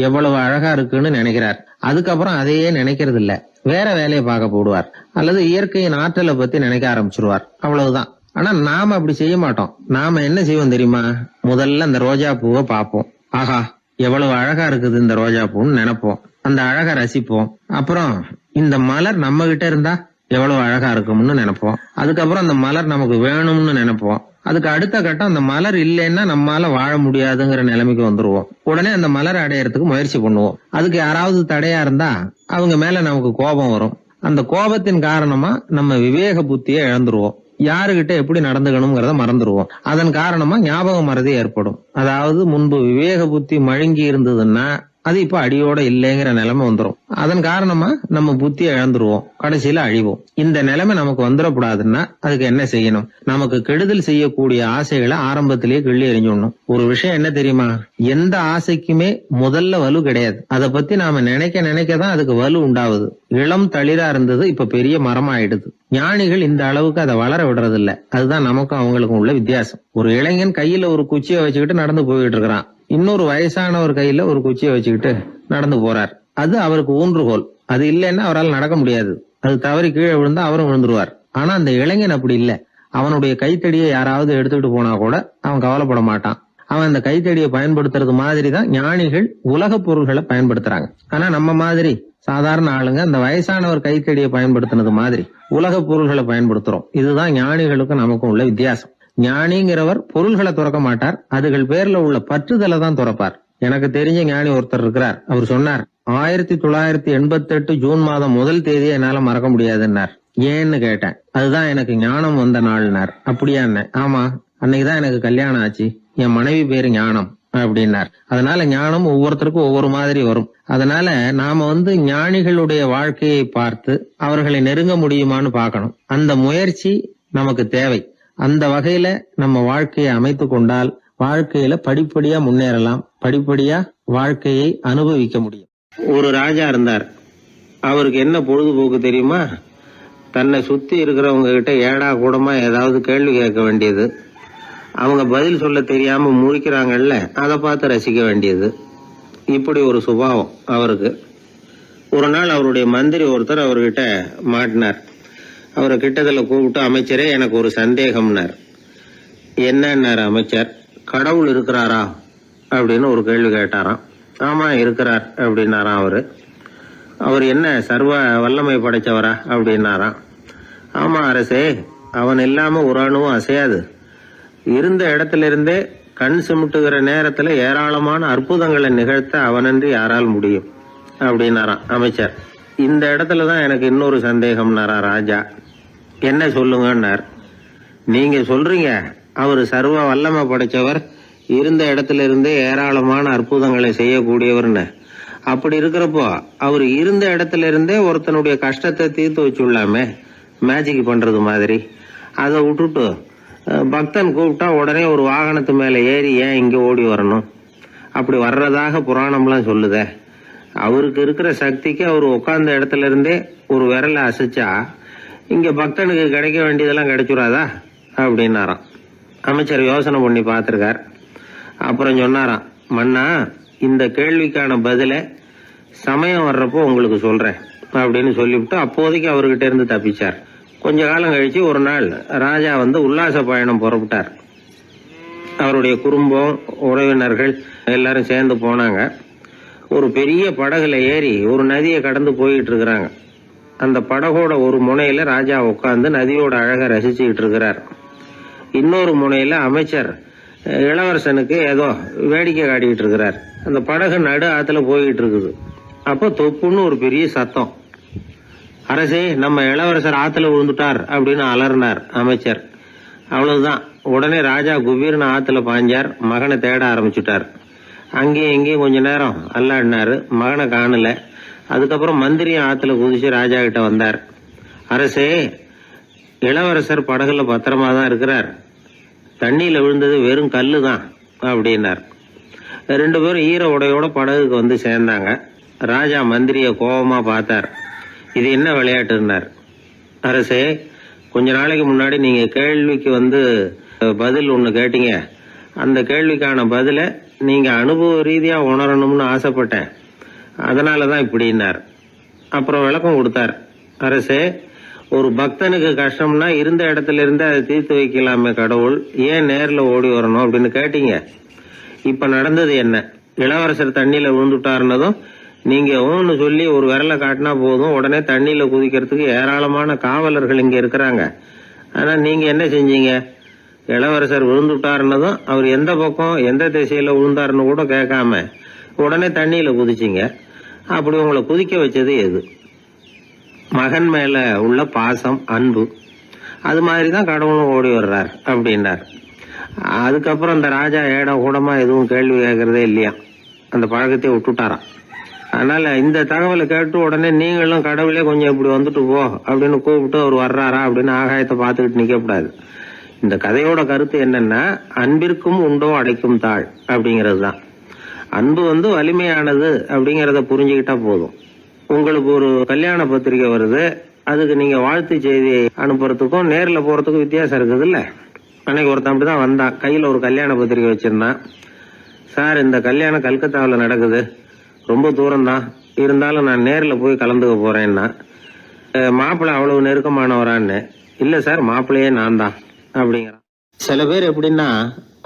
எவ்வளவு அழகா இருக்குன்னு நினைக்கிறார். அதுக்கப்புறம் அதையே நினைக்கிறது இல்ல, வேற வேலையை பார்க்க போடுவார், அல்லது இயற்கையின் ஆற்றலை பத்தி நினைக்க ஆரம்பிச்சிருவார். அவ்வளவுதான். ஆனா நாம அப்படி செய்ய மாட்டோம். நாம என்ன செய்வோம் தெரியுமா? முதல்ல அந்த ரோஜா பூவை பார்ப்போம். ஆஹா, எவ்வளவு அழகா இருக்குது இந்த ரோஜா பூன்னு நினைப்போம். அந்த அழகை ரசிப்போம். அப்புறம் இந்த மலர் நம்ம கிட்ட இருந்தா எவ்வளவு அழகா இருக்கும்னு நினைப்போம். அதுக்கப்புறம் அந்த மலர் நமக்கு வேணும்னு நினைப்போம். அதுக்கு அடுத்த கட்டம், அந்த மலர் இல்லைன்னா நம்மால வாழ முடியாதுங்கிற நிலைமைக்கு வந்துருவோம். உடனே அந்த மலர் அடையறதுக்கு முயற்சி பண்ணுவோம். அதுக்கு யாராவது தடையா இருந்தா அவங்க மேல நமக்கு கோபம் வரும். அந்த கோபத்தின் காரணமா நம்ம விவேக புத்தியை இழந்துருவோம். யாருகிட்ட எப்படி நடந்துக்கணுங்கிறத மறந்துடுவோம். அதன் காரணமா ஞாபக மறதி ஏற்படும். அதாவது முன்பு விவேக புத்தி மழுங்கி இருந்ததுன்னா அது இப்ப அடியோட இல்லைங்கிற நிலைமை வந்துடும். அதன் காரணமா நம்ம புத்தியை இழந்துருவோம், கடைசியில அழிவோம். இந்த நிலைமை நமக்கு வந்துடக்கூடாதுன்னா அதுக்கு என்ன செய்யணும்? நமக்கு கெடுதல் செய்யக்கூடிய ஆசைகளை ஆரம்பத்திலேயே கிள்ளி எறிஞ்சிடணும். ஒரு விஷயம் என்ன தெரியுமா? எந்த ஆசைக்குமே முதல்ல வலு கிடையாது. அதை பத்தி நாம நினைக்க நினைக்கதான் அதுக்கு வலு உண்டாகுது. இளம் தளிரா இருந்தது இப்ப பெரிய மரமாயிடுது. ஞானிகள் இந்த அளவுக்கு அதை வளர விடுறது இல்ல. அதுதான் நமக்கும் அவங்களுக்கும் உள்ள வித்தியாசம். ஒரு இளைஞன் கையில ஒரு குச்சியை வச்சுக்கிட்டு நடந்து போயிட்டு இருக்கிறான். இன்னொரு வயசானவர் கையில ஒரு குச்சியை வச்சுக்கிட்டு நடந்து போறார். அது அவருக்கு ஊன்றுகோல். அது இல்லைன்னா அவரால் நடக்க முடியாது. அது தவறி கீழே விழுந்தா அவரும் விழுந்துருவார். ஆனா அந்த இளைஞன் அப்படி இல்ல. அவனுடைய கைத்தடியை யாராவது எடுத்துக்கிட்டு போனா கூட அவன் கவலைப்பட மாட்டான். அவன் அந்த கைத்தடியை பயன்படுத்துறது மாதிரிதான் ஞானிகள் உலக பொருள்களை பயன்படுத்துறாங்க. ஆனா நம்ம மாதிரி சாதாரண ஆளுங்க அந்த வயசானவர் கைத்தடியை பயன்படுத்தினது மாதிரி உலக பொருள்களை பயன்படுத்துறோம். இதுதான் ஞானிகளுக்கும் நமக்கும் உள்ள வித்தியாசம். ஞானிங்கிறவர் பொருள்களை துறக்க மாட்டார், அதுகள் பேர்ல உள்ள பற்றுதலை தான் துறப்பார். எனக்கு தெரிஞ்ச ஞானி ஒருத்தர் இருக்கிறார். அவர் சொன்னார், 1988 ஜூன் மாதம் 1 தேதியை என்னால மறக்க முடியாதுன்னார். ஏன்னு கேட்டேன். அதுதான் எனக்கு ஞானம் வந்த நாள்னார். அப்படியா? ஆமா, அன்னைக்குதான் எனக்கு கல்யாணம் ஆச்சு, என் மனைவி பேரு ஞானம் அப்படின்னார். அதனால ஞானம் ஒவ்வொருத்தருக்கும் ஒவ்வொரு மாதிரி வரும். அதனால நாம ஞானிகளுடைய வாழ்க்கையை பார்த்து அவர்களை நெருங்க முடியுமான்னு பார்க்கணும். அந்த முயற்சி நமக்கு தேவை. அந்த வகையில நம்ம வாழ்க்கையை அமைத்து கொண்டால் வாழ்க்கையில படிப்படியா முன்னேறலாம், படிப்படியா வாழ்க்கையை அனுபவிக்க முடியும். ஒரு ராஜா இருந்தார். அவருக்கு என்ன பொழுதுபோக்கு தெரியுமா? தன்னை சுத்தி இருக்கிறவங்க கிட்ட ஏடா கூடமா ஏதாவது கேள்வி கேட்க வேண்டியது, அவங்க பதில் சொல்ல தெரியாம முழிக்கிறாங்கல்ல, அதை பார்த்து ரசிக்க வேண்டியது. இப்படி ஒரு சுபாவம் அவருக்கு. ஒரு நாள் அவருடைய மந்திரி ஒருத்தர் அவர்கிட்ட மாட்டினார். அவரை கிட்டத்துல கூப்பிட்டு, அமைச்சரே, எனக்கு ஒரு சந்தேகம்னார். என்னன்னார் அமைச்சர். கடவுள் இருக்கிறாரா அப்படின்னு ஒரு கேள்வி கேட்டாராம். ஆமா, இருக்கிறார் அப்படின்னாராம் அவரு. அவர் என்ன சர்வ வல்லமை படைச்சவரா அப்படின்னாராம். ஆமா அரசே, அவன் இல்லாம ஒரு அணுவும் அசையாது. இருந்த இடத்துல இருந்தே கண் சிமிட்டுகிற நேரத்துல ஏராளமான அற்புதங்களை நிகழ்த்த அவனன்றி யாரால் முடியும் அப்படின்னாராம் அமைச்சர். இந்த இடத்துலதான் எனக்கு இன்னொரு சந்தேகம்னாரா ராஜா. என்ன சொல்லுங்கன்னார். நீங்க சொல்றீங்க அவரு சர்வ வல்லமை படைச்சவர், இருந்த இடத்துல இருந்தே ஏராளமான அற்புதங்களை செய்யக்கூடியவர்னு. அப்படி இருக்கிறப்போ அவர் இருந்த இடத்துல இருந்தே ஒருத்தனுடைய கஷ்டத்தை தீர்த்து வச்சுள்ளாமே, மேஜிக் பண்றது மாதிரி. அதை விட்டுட்டு பக்தன் கூப்பிட்டா உடனே ஒரு வாகனத்து மேல ஏறி ஏன் இங்க ஓடி வரணும்? அப்படி வர்றதாக புராணம்லாம் சொல்லுதே. அவருக்கு இருக்கிற சக்திக்கு அவர் உட்கார்ந்த இடத்துல இருந்தே ஒரு விரலை அசைச்சா இங்க பக்தனுக்கு கிடைக்க வேண்டியதெல்லாம் கிடைச்சுடாதா அப்படின்னாராம். அமைச்சர் யோசனை பண்ணி பார்த்திருக்கார். அப்புறம் சொன்னாராம், மன்னா, இந்த கேள்விக்கான பதிலை சமயம் வர்றப்போ உங்களுக்கு சொல்றேன் அப்படின்னு சொல்லிவிட்டு அப்போதைக்கு அவர்கிட்ட இருந்து தப்பிச்சார். கொஞ்ச காலம் கழிச்சு ஒரு நாள் ராஜா உல்லாச பயணம் புறப்பட்டார். அவருடைய குடும்பம், உறவினர்கள் எல்லாரும் சேர்ந்து போனாங்க. ஒரு பெரிய படகுல ஏறி ஒரு நதியை கடந்து போயிட்டு இருக்கிறாங்க. அந்த படகோட ஒரு முனையில ராஜா உட்கார்ந்து நதியோட அழகை ரசிச்சுக்கிட்டு இருக்கிறார். இன்னொரு முனையில அமைச்சர் இளவரசனுக்கு ஏதோ வேடிக்கை காட்டிக்கிட்டு இருக்கிறார். அந்த படகு நடு ஆத்துல போயிட்டு இருக்குது. அப்போ தொப்புன்னு ஒரு பெரிய சத்தம். அரசே, நம்ம இளவரசர் ஆத்துல விழுந்துட்டார் அப்படின்னு அலறினார் அமைச்சர். அவ்வளவுதான். உடனே ராஜா குபீர்னு ஆத்துல பாஞ்சார். மகனை தேட ஆரம்பிச்சுட்டார். அங்கேயும் இங்கேயும் கொஞ்ச நேரம் அல்லாடினாரு. மகனை காணல. அதுக்கப்புறம் மந்திரியும் ஆத்துல குதிச்சு ராஜா கிட்ட வந்தார். அரசே, இளவரசர் படகுல பத்திரமா தான் இருக்கிறார். தண்ணியில விழுந்தது வெறும் கல்லு தான் அப்படின்னார். 2 பேரும் ஈர உடையோட படகுக்கு சேர்ந்தாங்க. ராஜா மந்திரிய கோபமா பார்த்தார். இது என்ன விளையாட்டுன்னார். அரசே, கொஞ்ச நாளைக்கு முன்னாடி நீங்க கேள்விக்கு பதில் ஒண்ணு கேட்டீங்க. அந்த கேள்விக்கான பதில நீங்க அனுபவ ரீதியா உணரணும்னு ஆசைப்பட்டேன். அதனாலதான் இப்படின்னார். அப்புறம் விளக்கம் கொடுத்தார். அரசே, ஒரு பக்தனுக்கு கஷ்டம்னா இருந்த இடத்துல இருந்து அதை தீர்த்து வைக்கலாமே கடவுள், ஏன் நேர்ல ஓடி வரணும் அப்படின்னு கேட்டீங்க. இப்ப நடந்தது என்ன? இளவரசர் தண்ணியில விழுந்துட்டாருன்னதும் நீங்க ஊன்னு சொல்லி ஒரு விரலை காட்டினா போதும், உடனே தண்ணியில குதிக்கிறதுக்கு ஏராளமான காவலர்கள் இங்க இருக்கிறாங்க. ஆனா நீங்க என்ன செஞ்சீங்க? இளவரசர் விழுந்துட்டாருன்னதும் அவர் எந்த பக்கம் எந்த திசையில விழுந்தாருன்னு கூட கேட்காம உடனே தண்ணியில குதிச்சிங்க. அப்படி உங்களை குதிக்க வச்சது எது? மகன் மேல உள்ள பாசம், அன்பு. அது மாதிரிதான் கடவுளும் ஓடி வர்றார் அப்படின்னார். அதுக்கப்புறம் அந்த ராஜா ஏடம் கூடமா எதுவும் கேள்வி கேட்கறதே இல்லையா, அந்த பழக்கத்தை விட்டுட்டாராம். அதனால இந்த தகவலை கேட்டு உடனே நீங்களும் கடவுளே கொஞ்சம் இப்படி வந்துட்டு போ அப்படின்னு கூப்பிட்டு அவர் வர்றாரா அப்படின்னு ஆகாயத்தை பார்த்துக்கிட்டு நிக்கக்கூடாது. இந்த கதையோட கருத்து என்னன்னா, அன்பிற்கும் உண்டோ அடைக்கும் தாழ் அப்படிங்கிறது தான். அன்பு வலிமையானது அப்படிங்கறத புரிஞ்சுக்கிட்டா போதும். உங்களுக்கு ஒரு கல்யாண பத்திரிக்கை வருது, அதுக்கு நீங்க வாழ்த்து செய்தி அனுப்புறதுக்கும் நேர்ல போறதுக்கும் வித்தியாசம் இருக்குது இல்ல. அன்னைக்கு ஒருத்தன் அப்படிதான் வந்தான். கையில ஒரு கல்யாண பத்திரிக்கை வச்சிருந்தான். சார், இந்த கல்யாணம் கல்கத்தாவில் நடக்குது, ரொம்ப தூரம் தான், இருந்தாலும் நான் நேர்ல போய் கலந்துக்க போறேன்னா. மாப்பிள்ளை அவ்வளவு நெருக்கமானவரான்னு. இல்ல சார், மாப்பிள்ளையே நான் தான் அப்படிங்கிறான். சில பேர் எப்படின்னா,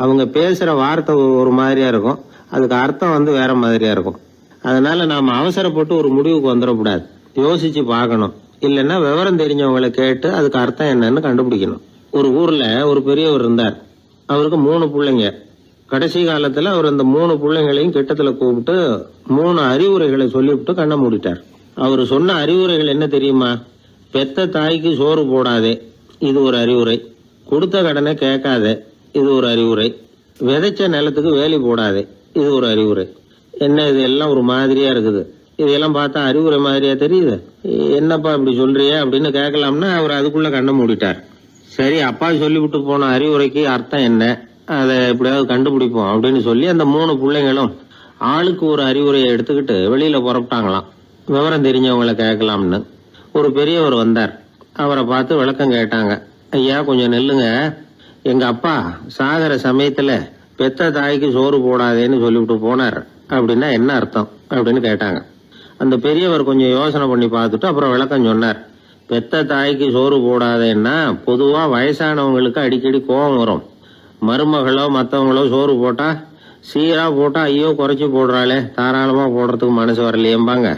அவங்க பேசுற வார்த்தை ஒரு மாதிரியா இருக்கும், அதுக்கு அர்த்தம் வேற மாதிரியா இருக்கும். அதனால நாம அவசரப்பட்டு ஒரு முடிவுக்கு வந்துடக்கூடாது. யோசிச்சு பார்க்கணும். இல்லைன்னா விவரம் தெரிஞ்சவங்களை கேட்டு அதுக்கு அர்த்தம் என்னன்னு கண்டுபிடிக்கணும். ஒரு ஊர்ல ஒரு பெரியவர் இருந்தார். அவருக்கு 3 பிள்ளைங்க. கடைசி காலத்துல அவர் அந்த 3 பிள்ளைங்களையும் கிட்டத்துல கூப்பிட்டு 3 அறிவுரைகளை சொல்லிவிட்டு கண்ணை மூடிட்டார். அவர் சொன்ன அறிவுரைகள் என்ன தெரியுமா? பெத்த தாய்க்கு சோறு போடாதே, இது ஒரு அறிவுரை. கொடுத்த கடனை கேட்காதே, இது ஒரு அறிவுரை. விதைச்ச நிலத்துக்கு வேலி போடாதே, இது ஒரு அறிவுரை. என்ன இது எல்லாம் ஒரு மாதிரியா இருக்குது, இதெல்லாம் பார்த்தா அறிவுரை மாதிரியா தெரியுது, என்னப்பா இப்படி சொல்றிய அப்படின்னு கேட்கலாம்னா அவர் அதுக்குள்ள கண்ணை மூடிட்டார். சரி, அப்பா சொல்லிவிட்டு போன அறிவுரைக்கு அர்த்தம் என்ன, அதை எப்படியாவது கண்டுபிடிப்போம் அப்படின்னு சொல்லி அந்த 3 பிள்ளைங்களும் ஆளுக்கு ஒரு அறிவுரையை எடுத்துக்கிட்டு வெளியில புறப்பட்டாங்களாம், விவரம் தெரிஞ்சவங்களை கேட்கலாம்னு. ஒரு பெரியவர் வந்தார். அவரை பார்த்து விளக்கம் கேட்டாங்க. ஐயா, கொஞ்சம் நெல்லுங்க, எங்க அப்பா சாகர சமயத்துல பெத்த தாய்க்கு சோறு போடாதேன்னு சொல்லிவிட்டு போனார் அப்படின்னா என்ன அர்த்தம் அப்படின்னு கேட்டாங்க. அந்த பெரியவர் கொஞ்சம் யோசனை பண்ணி பார்த்துட்டு அப்புறம் விளக்கம் சொன்னார். பெத்த தாய்க்கு சோறு போடாதேன்னா பொதுவா வயசானவங்களுக்கு அடிக்கடி கோபம் வரும். மருமகளோ மற்றவங்களோ சோறு போட்டா சீரா போட்டா ஐயோ குறைச்சி போடுறாளே, தாராளமா போடுறதுக்கு மனசு வரலையேம்பாங்க.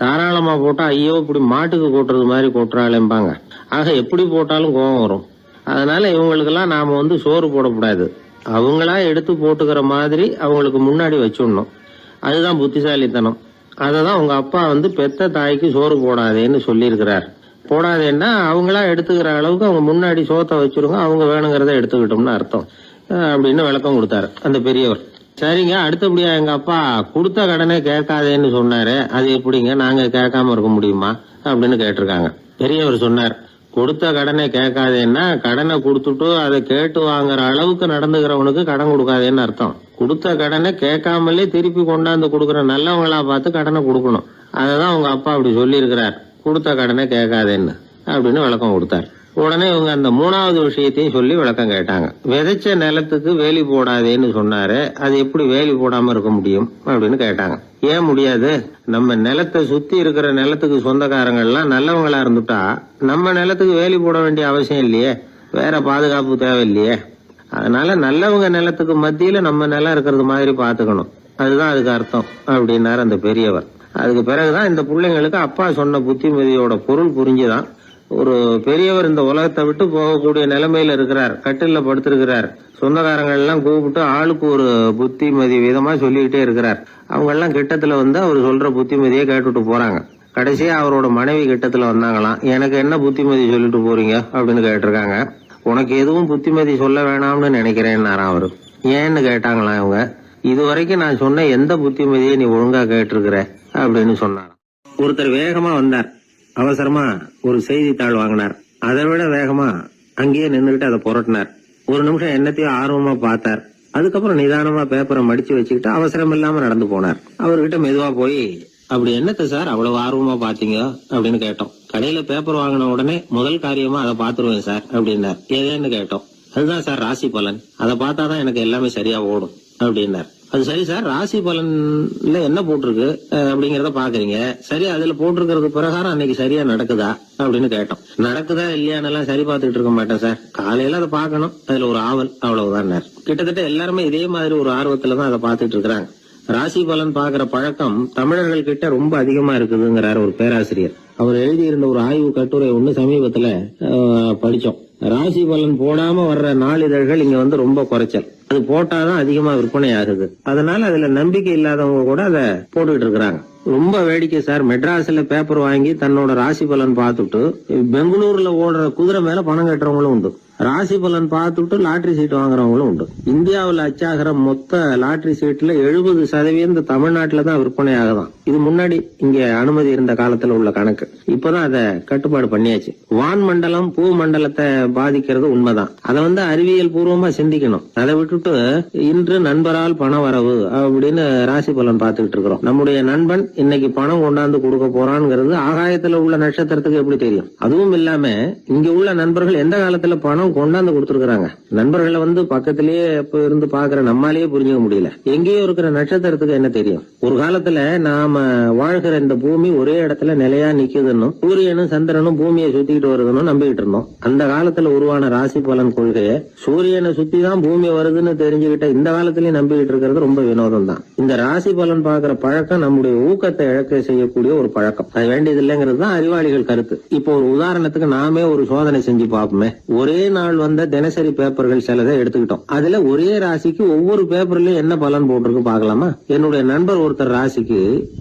தாராளமா போட்டா ஐயோ இப்படி மாட்டுக்கு கொட்டுறது மாதிரி கொட்டுறாளேம்பாங்க. ஆக எப்படி போட்டாலும் கோபம் வரும். அதனால இவங்களுக்கெல்லாம் நாம சோறு போடக்கூடாது, அவங்களா எடுத்து போட்டுக்கிற மாதிரி அவங்களுக்கு முன்னாடி வச்சுடணும். அதுதான் புத்திசாலித்தனம். அததான் உங்க அப்பா பெத்த தாய்க்கு சோறு போடாதேன்னு சொல்லியிருக்கிறார். போடாதேன்னா அவங்களா எடுத்துக்கிற அளவுக்கு அவங்க முன்னாடி சோத்தை வச்சிருங்க, அவங்க வேணுங்கிறத எடுத்துக்கிட்டோம்னு அர்த்தம் அப்படின்னு விளக்கம் கொடுத்தாரு அந்த பெரியவர். சரிங்க, அடுத்தபடியா எங்க அப்பா கொடுத்த கடனை கேட்காதேன்னு சொன்னாரு, அது எப்படிங்க நாங்க கேட்காம இருக்க முடியுமா அப்படின்னு கேட்டிருக்காங்க. பெரியவர் சொன்னார், கொடுத்த கடனை கேட்காதேன்னா கடனை கொடுத்துட்டு அதை கேட்டு வாங்குற அளவுக்கு நடந்துக்கிறவனுக்கு கடன் கொடுக்காதேன்னு அர்த்தம். கொடுத்த கடனை கேட்காமலே திருப்பி கொண்டாந்து கொடுக்கற நல்லவங்களா பார்த்து கடனை கொடுக்கணும். அததான் உங்க அப்பா அப்படி சொல்லி இருக்கிறார், கொடுத்த கடனை கேட்காதேன்னு அப்படின்னு விளக்கம் கொடுத்தார். உடனே இவங்க அந்த மூணாவது விஷயத்தையும் சொல்லி விளக்கம் கேட்டாங்க. விதைச்ச நிலத்துக்கு வேலி போடாதேன்னு சொன்னாரு, அது எப்படி வேலி போடாம இருக்க முடியும் அப்படின்னு கேட்டாங்க. ஏன் முடியாது? நம்ம நிலத்தை சுத்தி இருக்கிற நிலத்துக்கு சொந்தக்காரங்க எல்லாம் நல்லவங்களா இருந்துட்டா நம்ம நிலத்துக்கு வேலி போட வேண்டிய அவசியம் இல்லையே, வேற பாதுகாப்பு தேவையில்லையே. அதனால நல்லவங்க நிலத்துக்கு மத்தியில நம்ம நிலம் இருக்கிறது மாதிரி பாத்துக்கணும், அதுதான் அதுக்கு அர்த்தம் அப்படின்னாரு அந்த பெரியவர். அதுக்கு பிறகுதான் இந்த பிள்ளைங்களுக்கு அப்பா சொன்ன புத்திமதியோட பொருள் புரிஞ்சுதான். ஒரு பெரியவர் இந்த உலகத்தை விட்டு போகக்கூடிய நிலைமையில இருக்கிறார், கட்டில படுத்திருக்கிறார். சொந்தக்காரங்க எல்லாம் கூப்பிட்டு ஆளுக்கு ஒரு புத்திமதி விதமா சொல்லிக்கிட்டே இருக்கிறார். அவங்க எல்லாம் கிட்டத்துல வந்து அவர் சொல்ற புத்திமதியை கேட்டுட்டு போறாங்க. கடைசியா அவரோட மனைவி கிட்டத்துல வந்தாங்களாம். எனக்கு என்ன புத்திமதி சொல்லிட்டு போறீங்க அப்படின்னு கேட்டிருக்காங்க. உனக்கு எதுவும் புத்திமதி சொல்ல வேணாம்னு நினைக்கிறேன்னாராம் அவரு. ஏன்னு கேட்டாங்களாம் இவங்க. இதுவரைக்கும் நான் சொன்ன எந்த புத்திமதியை நீ ஒழுங்கா கேட்டிருக்கிற அப்படின்னு சொன்னாராம். ஒருத்தர் வேகமா வந்தார், அவசரமா ஒரு செய்தித்தாள் வாங்கினார். அதை விட வேகமா அங்கேயே நின்றுகிட்டு அதை புரட்டினார். ஒரு நிமிஷம் என்னத்தையும் ஆர்வமா பார்த்தார். அதுக்கப்புறம் நிதானமா பேப்பரை மடிச்சு வச்சுக்கிட்டு அவசரம் இல்லாம நடந்து போனார். அவர்கிட்ட மெதுவா போய், அப்படி என்னத்த சார் அவ்வளவு ஆர்வமா பாத்தீங்க அப்படின்னு கேட்டோம். கடையில பேப்பர் வாங்கின உடனே முதல் காரியமா அதை பாத்துருவேன் சார் அப்படின்னார். ஏதேன்னு கேட்டோம். அதுதான் சார் ராசி பலன், அதை பார்த்தாதான் எனக்கு எல்லாமே சரியா ஓடும் அப்படின்னார். அது சரி சார், ராசி பலன்ல என்ன போட்டிருக்கு அப்படிங்கறத பாக்குறீங்க, சரி அதுல போட்டிருக்கிறது பிரகாரம் அன்னைக்கு சரியா நடக்குதா அப்படின்னு கேட்டோம். நடக்குதா இல்லையான்னு சரி பார்த்துட்டு இருக்க மாட்டேன் சார், காலையில அதை பாக்கணும், அதுல ஒரு ஆவல், அவ்வளவுதான். கிட்டத்தட்ட எல்லாருமே இதே மாதிரி ஒரு ஆர்வத்துலதான் அதை பார்த்துட்டு இருக்கிறாங்க. ராசி பலன் பாக்குற பழக்கம் தமிழர்கள் கிட்ட ரொம்ப அதிகமா இருக்குதுங்கிறார் ஒரு பேராசிரியர். அவர் எழுதியிருந்த ஒரு ஆய்வு கட்டுரை ஒண்ணு சமீபத்துல படிச்சோம். ராசி பலன் போடாம வர்ற நாளிதழ்கள் இங்க வந்து ரொம்ப குறைச்சல், அது போட்டாதான் அதிகமா விற்பனை ஆகுது. அதனால அதுல நம்பிக்கை இல்லாதவங்க கூட அதை போட்டுக்கிட்டு இருக்கிறாங்க. ரொம்ப வேடிக்கை சார், மெட்ராஸ்ல பேப்பர் வாங்கி தன்னோட ராசி பலன் பார்த்துட்டு பெங்களூர்ல ஓடுற குதிரை மேல பணம் கட்டுறவங்களும் உண்டு. ராசி பலன் பார்த்துட்டு லாட்டரி சீட் வாங்குறவங்களும் உண்டு. இந்தியாவில் அச்சாகிற மொத்த லாட்டரி சீட்ல 70% தமிழ்நாட்டுல தான் விற்பனை ஆகுதான். இது முன்னாடி இங்க அனுமதி இருந்த காலத்துல உள்ள கணக்கு. இப்பதான் அதை கட்டுப்பாடு பண்ணியாச்சு. வான் மண்டலம் பூ மண்டலத்தை பாதிக்கிறது உண்மைதான், அதை வந்து அறிவியல் பூர்வமா சிந்திக்கணும். அதை விட்டுட்டு இன்று நண்பரால் பண வரவு அப்படின்னு ராசி பலன் பார்த்துக்கிட்டு இருக்கிறோம். நம்முடைய நண்பன் இன்னைக்கு பணம் கொண்டாந்து கொடுக்க போறான்ங்கிறது ஆகாயத்துல உள்ள நட்சத்திரத்துக்கு எப்படி தெரியும்? அதுவும் இல்லாம இங்க உள்ள நண்பர்கள் எந்த காலத்துல பணம் கொண்டாந்து கொடுத்துருக்காங்க. நண்பர்களை வந்து பக்கத்திலேயே எப்ப இருந்து பாக்குற நம்மாலேயே புரிஞ்சுக்க முடியல. எங்கேயோ இருக்கிற நட்சத்திரத்துக்கு என்ன தெரியும்? ஒரு காலத்துல நாம வாழ்கிற இந்த பூமி ஒரே இடத்துல நிலையா நிக்குதுன்னு, சூரியனும் சந்திரனும் பூமியை சுத்திக்கிட்டு வருதுன்னு நம்பிக்கிட்டு இருந்தோம். அந்த காலத்துல உருவான ராசி பலன் கொள்கையை சூரியனை சுத்தி தான் பூமி வருதுன்னு தெரிஞ்சுக்கிட்ட இந்த காலத்திலயும் நம்பிக்கிட்டு இருக்கிறது ரொம்ப வினோதம் தான். இந்த ராசி பலன் பாக்குற பழக்கம் நம்முடைய ஊக்கத்தை இழக்க செய்யக்கூடிய ஒரு பழக்கம். அது வேண்டியது இல்லைங்கிறது தான் அறிவாளிகள் கருத்து. இப்போ ஒரு உதாரணத்துக்கு நாமே ஒரு சோதனை செஞ்சு பார்ப்போமே. ஒரே நாள் வந்த தினசரி பேப்பர்கள் சிலதை எடுத்துக்கிட்டோம். அதுல ஒரே ராசிக்கு ஒவ்வொரு பேப்பர்லயும் என்ன பலன் போட்டிருக்கு பாக்கலாமா? என்னுடைய நண்பர் ஒருத்தர் ராசிக்கு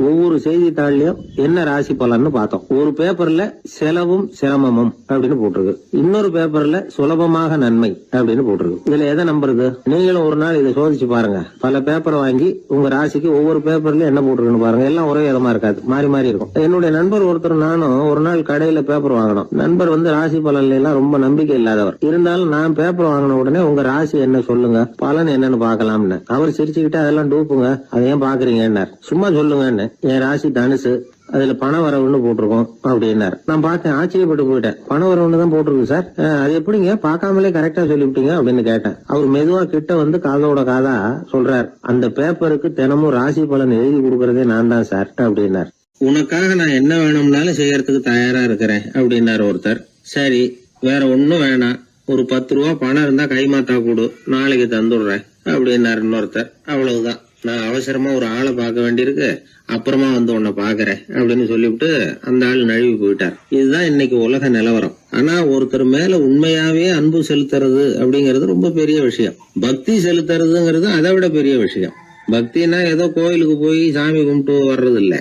ஒவ்வொரு செய்தித்தாள்லயும் என்ன ராசி பலன்னு பார்த்தோம். ஒரு பேப்பர்ல செலவும் சிரமமும் அப்படின்னு போட்டிருக்கு, இன்னொரு பேப்பர்ல சுலபமாக நன்மை அப்படின்னு போட்டிருக்கு. இதுல எதை நம்புறது? நீங்களும் ஒரு நாள் இதை சோதிச்சு பாருங்க. பல பேப்பர் வாங்கி உங்க ராசிக்கு ஒவ்வொரு பேப்பர்ல என்ன போட்டிருக்குன்னு பாருங்க. எல்லாம் ஒரே விதமா இருக்காது, மாறி மாறி இருக்கும். என்னுடைய நண்பர் ஒருத்தர் நானும் ஒரு நாள் கடையில பேப்பர் வாங்கினோம். நண்பர் வந்து ராசி பலன்ல எல்லாம் ரொம்ப நம்பிக்கை இல்லாதவர். இருந்தாலும் நான் பேப்பர் வாங்கின உடனே உங்க ராசி என்ன சொல்லுங்க, பலன் என்னன்னு பாக்கலாம்னு. அவர் சிரிச்சுக்கிட்டு அதெல்லாம் டூப்புங்க, அதை ஏன் பாக்குறீங்க, சும்மா சொல்லுங்கன்னு. என் ராசி தனுசு, அதுல பண வரவுன்னு போட்டிருக்கோம் அப்படின்னாரு. நான் பார்த்தேன், ஆச்சரியப்பட்டு போயிட்டேன். பண வரவுன்னு தான் போட்டிருக்கு சார், அது எப்படிங்க பார்க்காமலே கரெக்டா சொல்லிவிட்டீங்க அப்படின்னு கேட்டேன். அவர் மெதுவா கிட்ட வந்து காதோட காதா சொல்றார், அந்த பேப்பருக்கு தினமும் ராசி பலன் எழுதி கொடுக்கறதே நான் தான் சார் அப்படின்னார். உனக்காக நான் என்ன வேணும்னாலும் செய்யறதுக்கு தயாரா இருக்கிறேன் அப்படின்னாரு ஒருத்தர். சரி, வேற ஒன்னும் வேணாம், ஒரு 10 ரூபா பணம் இருந்தா கைமாத்தா கூடு, நாளைக்கு தந்துடுறேன் அப்படின்னாரு இன்னொருத்தர். அவ்வளவுதான், நான் அவசரமா ஒரு ஆளை பார்க்க வேண்டியிருக்கு, அப்புறமா வந்து உன்னை பாக்குறேன் அப்படின்னு சொல்லிவிட்டு அந்த ஆள் நழுவி போயிட்டார். இதுதான் இன்னைக்கு உலக நிலவரம். ஆனா ஒருத்தர் மேல உண்மையாவே அன்பு செலுத்துறது அப்படிங்கறது ரொம்ப பெரிய விஷயம். பக்தி செலுத்துறதுங்கிறது அதை விட பெரிய விஷயம். பக்தினா ஏதோ கோயிலுக்கு போய் சாமி கும்பிட்டு வர்றது இல்ல.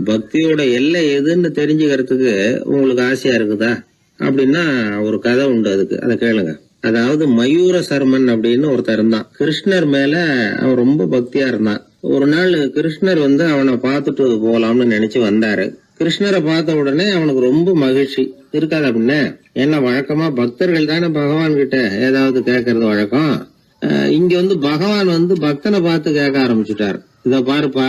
பக்தியோட எல்லை எதுன்னு தெரிஞ்சுக்கிறதுக்கு உங்களுக்கு ஆசையா இருக்குதா அப்படின்னா ஒரு கதை உண்டு, அதுக்கு அதை கேளுங்க. அதாவது மயூர சர்மன் அப்படின்னு ஒருத்தர் இருந்தான். கிருஷ்ணர் மேல அவன் ரொம்ப பக்தியா இருந்தான். ஒரு நாள் கிருஷ்ணர் வந்து அவனை பார்த்துட்டு போலாம்னு நினைச்சு வந்தாரு. கிருஷ்ணரை பார்த்த உடனே அவனுக்கு ரொம்ப மகிழ்ச்சி இருக்காது அப்படின்னா. ஏன்னா வழக்கமா பக்தர்கள் தானே பகவான் கிட்ட ஏதாவது கேட்கறது வழக்கம். இங்க வந்து பகவான் வந்து பக்தனை பார்த்து கேட்க ஆரம்பிச்சுட்டார். இத பாருப்பா,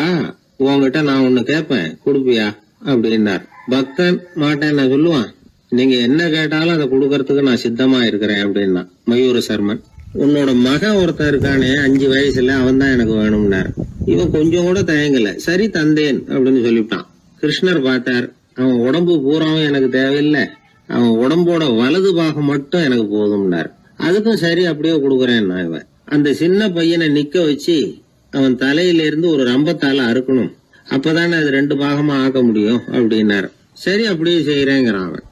உங்ககிட்ட நான் ஒண்ணு கேட்பேன், கொடுப்பியா அப்படின்னார். பக்தன் மாட்டேன் நான் சொல்லுவான். நீங்க என்ன கேட்டாலும் அதை கொடுக்கறதுக்கு நான் சித்தமா இருக்கிறேன் அப்படின்னா மயூர சர்மன். உன்னோட மகன் ஒருத்தன் இருக்கானே 5 வயசுல, அவன் தான் எனக்கு வேணும்னாரு. இவன் கொஞ்சம் கூட தயங்கல, சரி தந்தேன் அப்படின்னு சொல்லிவிட்டான். கிருஷ்ணர் பார்த்தார், அவன் உடம்பு பூராவும் எனக்கு தேவையில்லை, அவன் உடம்போட வலது பாகம் மட்டும் எனக்கு போதும்னாரு. அதுக்கும் சரி அப்படியே கொடுக்குறேன்னா இவன் அந்த சின்ன பையனை நிக்க வச்சு அவன் தலையில இருந்து ஒரு ரம்பத்தால அறுக்கணும், அப்பதானே அது 2 பாகமா ஆக்க முடியும் அப்படின்னாரு. சரி அப்படியே செய்யறேங்கிறான் அவன்.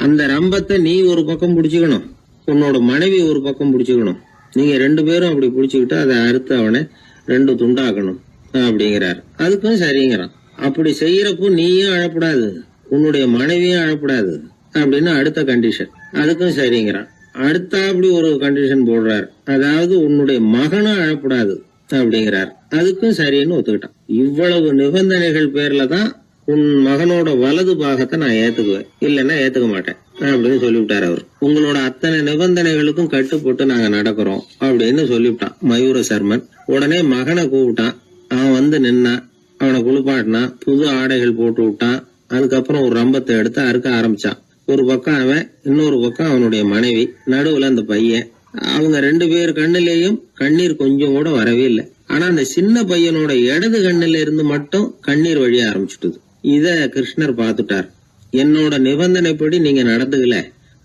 அந்த ரம்பத்தை நீ ஒரு பக்கம் பிடிச்சுக்கணும், உன்னோட மனைவி ஒரு பக்கம் பிடிச்சுக்கணும், நீங்க 2 பேரும் அப்படி பிடிச்சுக்கிட்டு அதை அறுத்து அவனை 2 துண்டாக்கணும் அப்படிங்கிறார். அதுக்கும் சரிங்கிறான். அப்படி செய்யறப்போ நீயும் அழப்படாது, உன்னுடைய மனைவியும் அழப்படாது அப்படின்னு அடுத்த கண்டிஷன். அதுக்கும் சரிங்கிறான். அடுத்த அப்படி ஒரு கண்டிஷன் போடுறார், அதாவது உன்னுடைய மகனும் அழப்படாது அப்படிங்கிறார். அதுக்கும் சரின்னு ஒத்துக்கிட்டான். இவ்வளவு நிபந்தனைகள் பேர்ல தான் உன் மகனோட வலது பாகத்தை நான் ஏத்துக்குவேன், இல்லைன்னா ஏத்துக்க மாட்டேன் அப்படின்னு சொல்லிவிட்டார் அவர். உங்களோட அத்தனை நிபந்தனைகளுக்கும் கட்டுப்பட்டு நாங்க நடக்கிறோம் அப்படின்னு சொல்லிவிட்டான் மயூர சர்மன். உடனே மகனை கூப்பிட்டான். அவன் வந்து நின்னான், அவனை குளிப்பாட்டினான், புது ஆடைகள் போட்டு விட்டான். அதுக்கப்புறம் ஒரு ரம்பத்தை எடுத்து அறுக்க ஆரம்பிச்சான். ஒரு பக்கம் அவன், இன்னொரு பக்கம் அவனுடைய மனைவி, நடுவுல அந்த பையன். அவங்க 2 பேர் கண்ணிலேயும் கண்ணீர் கொஞ்சம் கூட வரவே இல்லை. ஆனா அந்த சின்ன பையனோட இடது கண்ணில இருந்து மட்டும் கண்ணீர் வழிய ஆரம்பிச்சுட்டுது. இத கிருஷ்ணர் பார்த்துட்டார். என்னோட நிபந்தனைப்படி நீங்க நடந்துக்கல,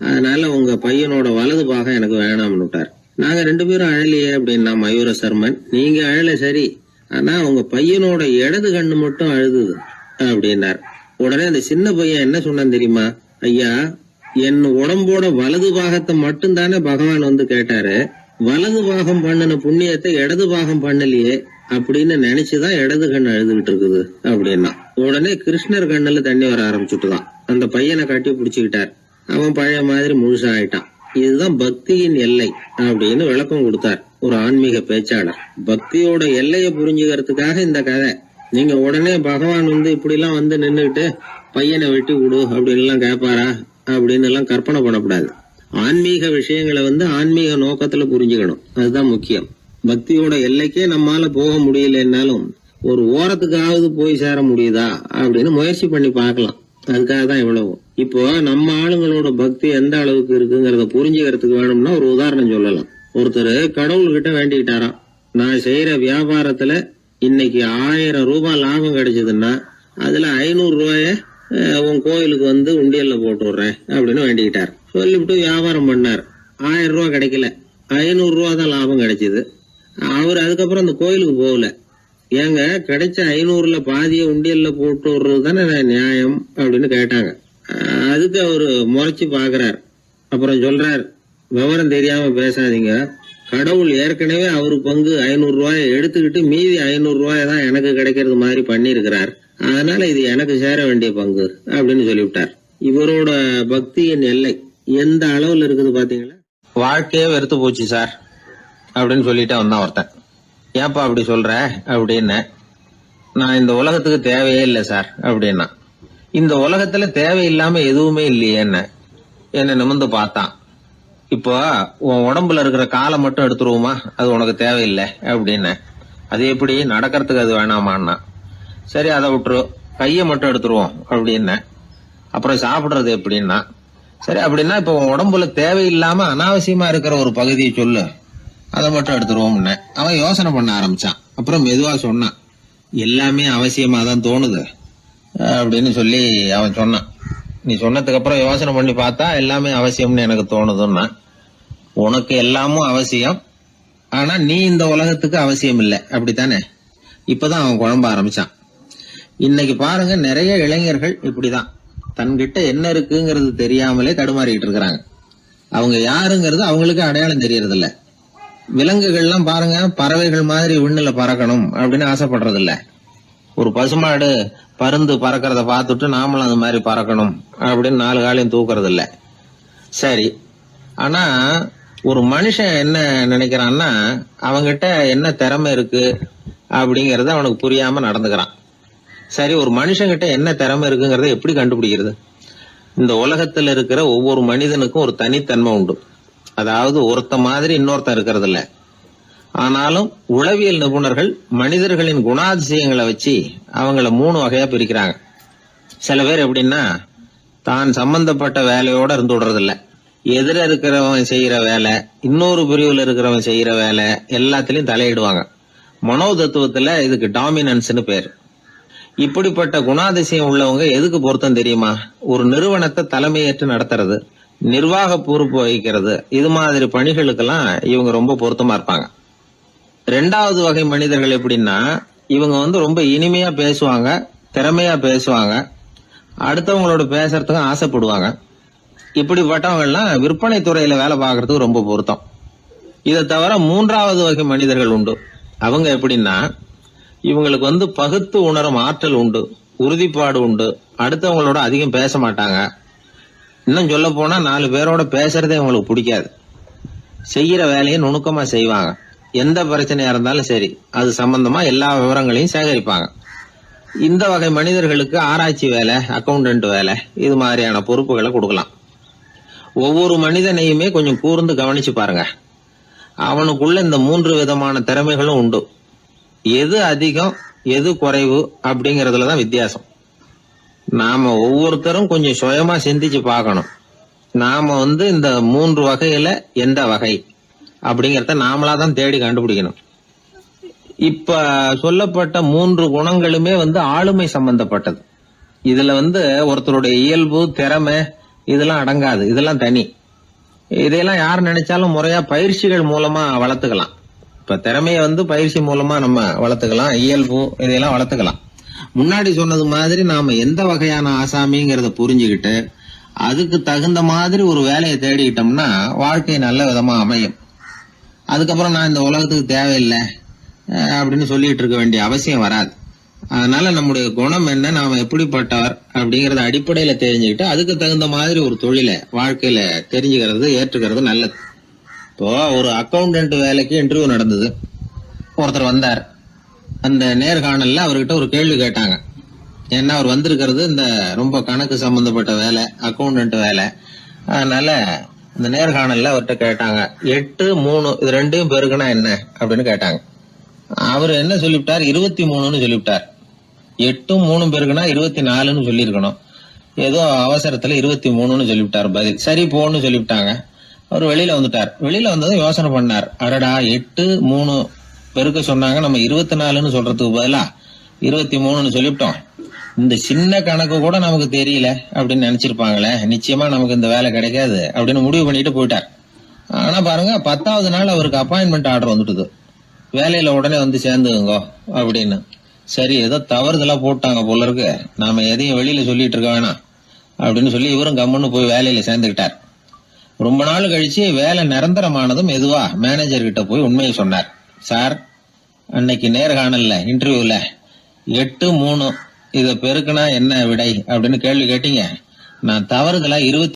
அதனால உங்க பையனோட வலது பாகம் எனக்கு வேணாம்னு விட்டார். நாங்க 2 பேரும் அழலையே அப்படின்னா மயூர சர்மன். நீங்க அழல சரி, ஆனா உங்க பையனோட இடது கண்ணு மட்டும் அழுதுது அப்படின்னார். உடனே அந்த சின்ன பையன் என்ன சொன்னான் தெரியுமா? ஐயா, என் உடம்போட வலது பாகத்தை மட்டும் தானே பகவான் வந்து கேட்டாரு, வலது பாகம் பண்ணின புண்ணியத்தை இடது பாகம் பண்ணலையே அப்படின்னு நினைச்சுதான் இடது கண் அழுதுகிட்டு இருக்குது அப்படின்னா. உடனே கிருஷ்ணர் கண்ணுல தண்ணி வர ஆரம்பிச்சுட்டுதான். அந்த பையனை கட்டி பிடிச்சுக்கிட்டார். அவன் பழைய மாதிரி முழுசா ஆயிட்டான். இதுதான் பக்தியின் எல்லை அப்படின்னு விளக்கம் கொடுத்தார் ஒரு ஆன்மீக பேச்சாளர். பக்தியோட எல்லையை புரிஞ்சுக்கிறதுக்காக இந்த கதை. நீங்க உடனே பகவான் வந்து இப்படி எல்லாம் வந்து நின்னுகிட்டு பையனை வெட்டி விடு அப்படின்னு எல்லாம் கேட்பாரா அப்படின்னு எல்லாம் கற்பனை பண்ணக்கூடாது. ஆன்மீக விஷயங்களை வந்து ஆன்மீக நோக்கத்துல புரிஞ்சுக்கணும், அதுதான் முக்கியம். பக்தியோட எல்லைக்கே நம்மால போக முடியலன்னாலும் ஒரு ஓரத்துக்காவது போய் சேர முடியுதா அப்படின்னு முயற்சி பண்ணி பார்க்கலாம். அதுக்காக தான் இவ்வளவு. இப்போ நம்ம ஆளுங்களோட பக்தி எந்த அளவுக்கு இருக்குங்கிறத புரிஞ்சுக்கிறதுக்கு வேணும்னா ஒரு உதாரணம் சொல்லலாம். ஒருத்தர் கடவுள்கிட்ட வேண்டிக்கிட்டாராம், நான் செய்யற வியாபாரத்துல இன்னைக்கு 1000 ரூபாய் லாபம் கிடைச்சதுன்னா அதுல 500 ரூபாய உன் கோயிலுக்கு வந்து உண்டியல்ல போட்டு விடுறேன் அப்படின்னு வேண்டிக்கிட்டார். சொல்லிவிட்டு வியாபாரம் பண்ணார். 1000 ரூபாய் கிடைக்கல, 500 ரூபாய் தான் லாபம் கிடைச்சது. அவர் அதுக்கப்புறம் அந்த கோயிலுக்கு போகல. ஏங்க, கிடைச்ச 500ல பாதிய உண்டியல்ல போட்டு விடுறது தானே நியாயம் அப்படின்னு கேட்டாங்க. அதுக்கு அவரு முறைச்சு பாக்குறார். அப்புறம் சொல்றார், விவரம் தெரியாம பேசாதீங்க, கடவுள் ஏற்கனவே அவரு பங்கு 500 ரூபாயை எடுத்துக்கிட்டு மீதி 500 ரூபாய் தான் எனக்கு கிடைக்கிறது மாதிரி பண்ணிருக்கிறார், அதனால இது எனக்கு சேர வேண்டிய பங்கு அப்படின்னு சொல்லிவிட்டார். இவரோட பக்தியின் எல்லை எந்த அளவுல இருக்குது பாத்தீங்களா? வாழ்க்கையே வெறுத்து போச்சு சார் அப்படின்னு சொல்லிட்டு வந்தான் ஒருத்தன். ஏப்பா அப்படி சொல்ற அப்படின்னு. நான் இந்த உலகத்துக்கு தேவையே இல்லை சார் அப்படின்னா. இந்த உலகத்துல தேவையில்லாம எதுவுமே இல்லையே என்ன நிமிர்ந்து பார்த்தான். இப்போ உன் உடம்புல இருக்கிற காலை மட்டும் எடுத்துருவோமா, அது உனக்கு தேவையில்லை அப்படின்னு. அது எப்படி, நடக்கிறதுக்கு அது வேணாமான்னா. சரி அதை விட்டுரு, கையை மட்டும் எடுத்துருவோம் அப்படின்னு. அப்புறம் சாப்பிடுறது எப்படின்னா. சரி அப்படின்னா இப்போ உன் உடம்புல தேவையில்லாம அனாவசியமா இருக்கிற ஒரு பகுதியை சொல்லு, அதை மட்டும் எடுத்துருவோம்னு. அவன் யோசனை பண்ண ஆரம்பிச்சான். அப்புறம் மெதுவா சொன்னான், எல்லாமே அவசியமா தான் தோணுது அப்படின்னு சொல்லி அவன் சொன்னான். நீ சொன்னதுக்கு அப்புறம் யோசனை பண்ணி பார்த்தா எல்லாமே அவசியம்னு எனக்கு தோணுதுன்னா. உனக்கு எல்லாமும் அவசியம், ஆனா நீ இந்த உலகத்துக்கு அவசியம் இல்லை, அப்படித்தானே? இப்பதான் அவன் குழம்ப ஆரம்பிச்சான். இன்னைக்கு பாருங்க, நிறைய இளைஞர்கள் இப்படிதான் தன்கிட்ட என்ன இருக்குங்கிறது தெரியாமலே தடுமாறிட்டு இருக்கிறாங்க. அவங்க யாருங்கிறது அவங்களுக்கு அடையாளம் தெரியறது இல்ல. விலங்குகள்லாம் பாருங்க, பறவைகள் மாதிரி விண்ணுல பறக்கணும் அப்படின்னு ஆசைப்படுறது இல்ல. ஒரு பசுமாடு பருந்து பறக்கிறத பார்த்துட்டு நாமளும் அது மாதிரி பறக்கணும் அப்படின்னு 4 காலையும் தூக்குறது இல்ல. சரி, ஆனா ஒரு மனுஷன் என்ன நினைக்கிறான்னா, அவங்கிட்ட என்ன திறமை இருக்கு அப்படிங்கறது அவனுக்கு புரியாம நடந்துக்கிறான். சரி, ஒரு மனுஷங்கிட்ட என்ன திறமை இருக்குங்கிறத எப்படி கண்டுபிடிக்கிறது? இந்த உலகத்துல இருக்கிற ஒவ்வொரு மனிதனுக்கும் ஒரு தனித்தன்மை உண்டு. அதாவது ஒருத்த மாதிரி இன்னொருத்தன் இருக்கிறது இல்ல. ஆனாலும் உளவியல் நிபுணர்கள் மனிதர்களின் குணாதிசயங்களை வச்சு அவங்கள 3 வகையா பிரிக்கிறாங்க. சில பேர் எப்படின்னா, தான் சம்பந்தப்பட்ட வேலையோட இருந்து விடுறதில்ல. எதிர இருக்கிறவன் செய்யற வேலை, இன்னொரு பிரிவில் இருக்கிறவன் செய்யற வேலை எல்லாத்திலையும் தலையிடுவாங்க. மனோ தத்துவத்துல இதுக்கு டாமினன்ஸ்னு பேர். இப்படிப்பட்ட குணாதிசயம் உள்ளவங்க எதுக்கு பொருத்தம் தெரியுமா? ஒரு நிறுவனத்தை தலைமையேற்று நடத்துறது, நிர்வாக பொறுப்பு வகிக்கிறது, இது மாதிரி பணிகளுக்கெல்லாம் இவங்க ரொம்ப பொருத்தமா இருப்பாங்க. 2வது வகை மனிதர்கள் எப்படின்னா, இவங்க ரொம்ப இனிமையா பேசுவாங்க, திறமையா பேசுவாங்க, அடுத்தவங்களோட பேசுறதுக்கு ஆசைப்படுவாங்க. இப்படிப்பட்டவங்கலாம் விற்பனை துறையில வேலை பார்க்கறதுக்கு ரொம்ப பொருத்தம். இதை தவிர 3வது வகை மனிதர்கள் உண்டு. அவங்க எப்படின்னா, இவங்களுக்கு பகுத்து உணரும் ஆற்றல் உண்டு, உறுதிப்பாடு உண்டு, அடுத்தவங்களோட அதிகம் பேச மாட்டாங்க. இன்னும் சொல்ல போனா 4 பேரோட பேசுறதே இவங்களுக்கு பிடிக்காது. செய்யற வேலையை நுணுக்கமா செய்வாங்க. எந்த பிரச்சனையா இருந்தாலும் சரி, அது சம்பந்தமா எல்லா விவரங்களையும் சேகரிப்பாங்க. இந்த வகை மனிதர்களுக்கு ஆராய்ச்சி வேலை, அக்கவுண்டன்ட் வேலை, இது மாதிரியான பொறுப்புகளை கொடுக்கலாம். ஒவ்வொரு மனிதனையுமே கொஞ்சம் கூர்ந்து கவனிச்சு பாருங்க. அவனுக்குள்ள இந்த 3 விதமான திறமைகளும் உண்டு. எது அதிகம் எது குறைவு அப்படிங்கறதுலதான் வித்தியாசம். நாம ஒவ்வொருத்தரும் கொஞ்சம் சுயமா சிந்திச்சு பார்க்கணும். நாம இந்த 3 வகையில எந்த வகை அப்படிங்கறத நாமளாதான் தேடி கண்டுபிடிக்கணும். இப்ப சொல்லப்பட்ட 3 குணங்களுமே ஆளுமை சம்பந்தப்பட்டது. இதுல ஒருத்தருடைய இயல்பு, திறமை இதெல்லாம் அடங்காது. இதெல்லாம் தனி. இதையெல்லாம் யார் நினைச்சாலும் முறையா பயிற்சிகள் மூலமா வளர்த்துக்கலாம். இப்ப திறமைய பயிற்சி மூலமா நம்ம வளர்த்துக்கலாம், இயல்பு இதையெல்லாம் வளர்த்துக்கலாம். முன்னாடி சொன்னது மாதிரி நாம எந்த வகையான ஆசாமிங்கிறத புரிஞ்சுக்கிட்டு அதுக்கு தகுந்த மாதிரி ஒரு வேலையை தேடிக்கிட்டோம்னா வாழ்க்கை நல்ல விதமா அமையும். அதுக்கப்புறம் நான் இந்த உலகத்துக்கு தேவையில்லை அப்படின்னு சொல்லிட்டு இருக்க வேண்டிய அவசியம் வராது. அதனால நம்முடைய குணம் என்ன, நாம எப்படிப்பட்டவர் அப்படிங்கறத அடிப்படையில தெரிஞ்சுக்கிட்டு அதுக்கு தகுந்த மாதிரி ஒரு தொழிலை வாழ்க்கையில தெரிஞ்சுக்கிறது, ஏற்றுக்கிறது நல்லது. இப்போ ஒரு அக்கவுண்டன்ட் வேலைக்கு இன்டர்வியூ நடந்தது. ஒருத்தர் வந்தார். அந்த நேர்காணல்ல அவர்கிட்ட ஒரு கேள்வி கேட்டாங்க. ஏன்னா அவர் வந்திருக்கிறது இந்த ரொம்ப கணக்கு சம்பந்தப்பட்ட வேலை, அக்கவுண்டன்ட் வேலை. அதனால இந்த நேர்காணல்ல அவர்கிட்ட கேட்டாங்க, 8, 3 இது ரெண்டையும் பெருக்குனா என்ன அப்படின்னு கேட்டாங்க. அவர் என்ன சொல்லிவிட்டார், 23ன்னு சொல்லிவிட்டார். 8 3 பெருக்குனா 24ன்னு சொல்லியிருக்கணும். ஏதோ அவசரத்துல 23ன்னு சொல்லிவிட்டார். பதில் சரி போன்னு சொல்லிவிட்டாங்க. அவர் வெளியில வந்துட்டார். வெளியில வந்ததும் யோசனை பண்ணார், அடடா 8 3 பெருக்க சொன்னாங்க, நம்ம 24ன்னு சொல்றதுக்கு பதிலா 23ன்னு சொல்லிவிட்டோம். இந்த சின்ன கணக்கு கூட நமக்கு தெரியல அப்படின்னு நினைச்சிருப்பாங்களே, நிச்சயமா நமக்கு இந்த வேலை கிடைக்காது அப்படின்னு முடிவு பண்ணிட்டு போயிட்டார். ஆனா பாருங்க, 10வது நாள் அவருக்கு அப்பாயின்மெண்ட் ஆர்டர் வந்துட்டுது. வேலையில உடனே சேர்ந்துங்க அப்படின்னு. சரி, ஏதோ தவறுதலா போட்டாங்க போல இருக்கு, நாம எதையும் வெளியில சொல்லிட்டு இருக்க வேணாம் அப்படின்னு சொல்லி இவரும் கம்முன்னு போய் வேலையில சேர்ந்துக்கிட்டார். ரொம்ப நாள் கழிச்சு வேலை நிரந்தரமானதும் மெதுவா மேனேஜர் கிட்ட போய் உண்மையை சொன்னார். சார், அன்னைக்கு நேர்காணல்ல இன்டர்வியூல 8 3 இத பெருக்குனா என்ன விடை அப்படின்னு கேள்வி கேட்டீங்க. நான் தவறுதலா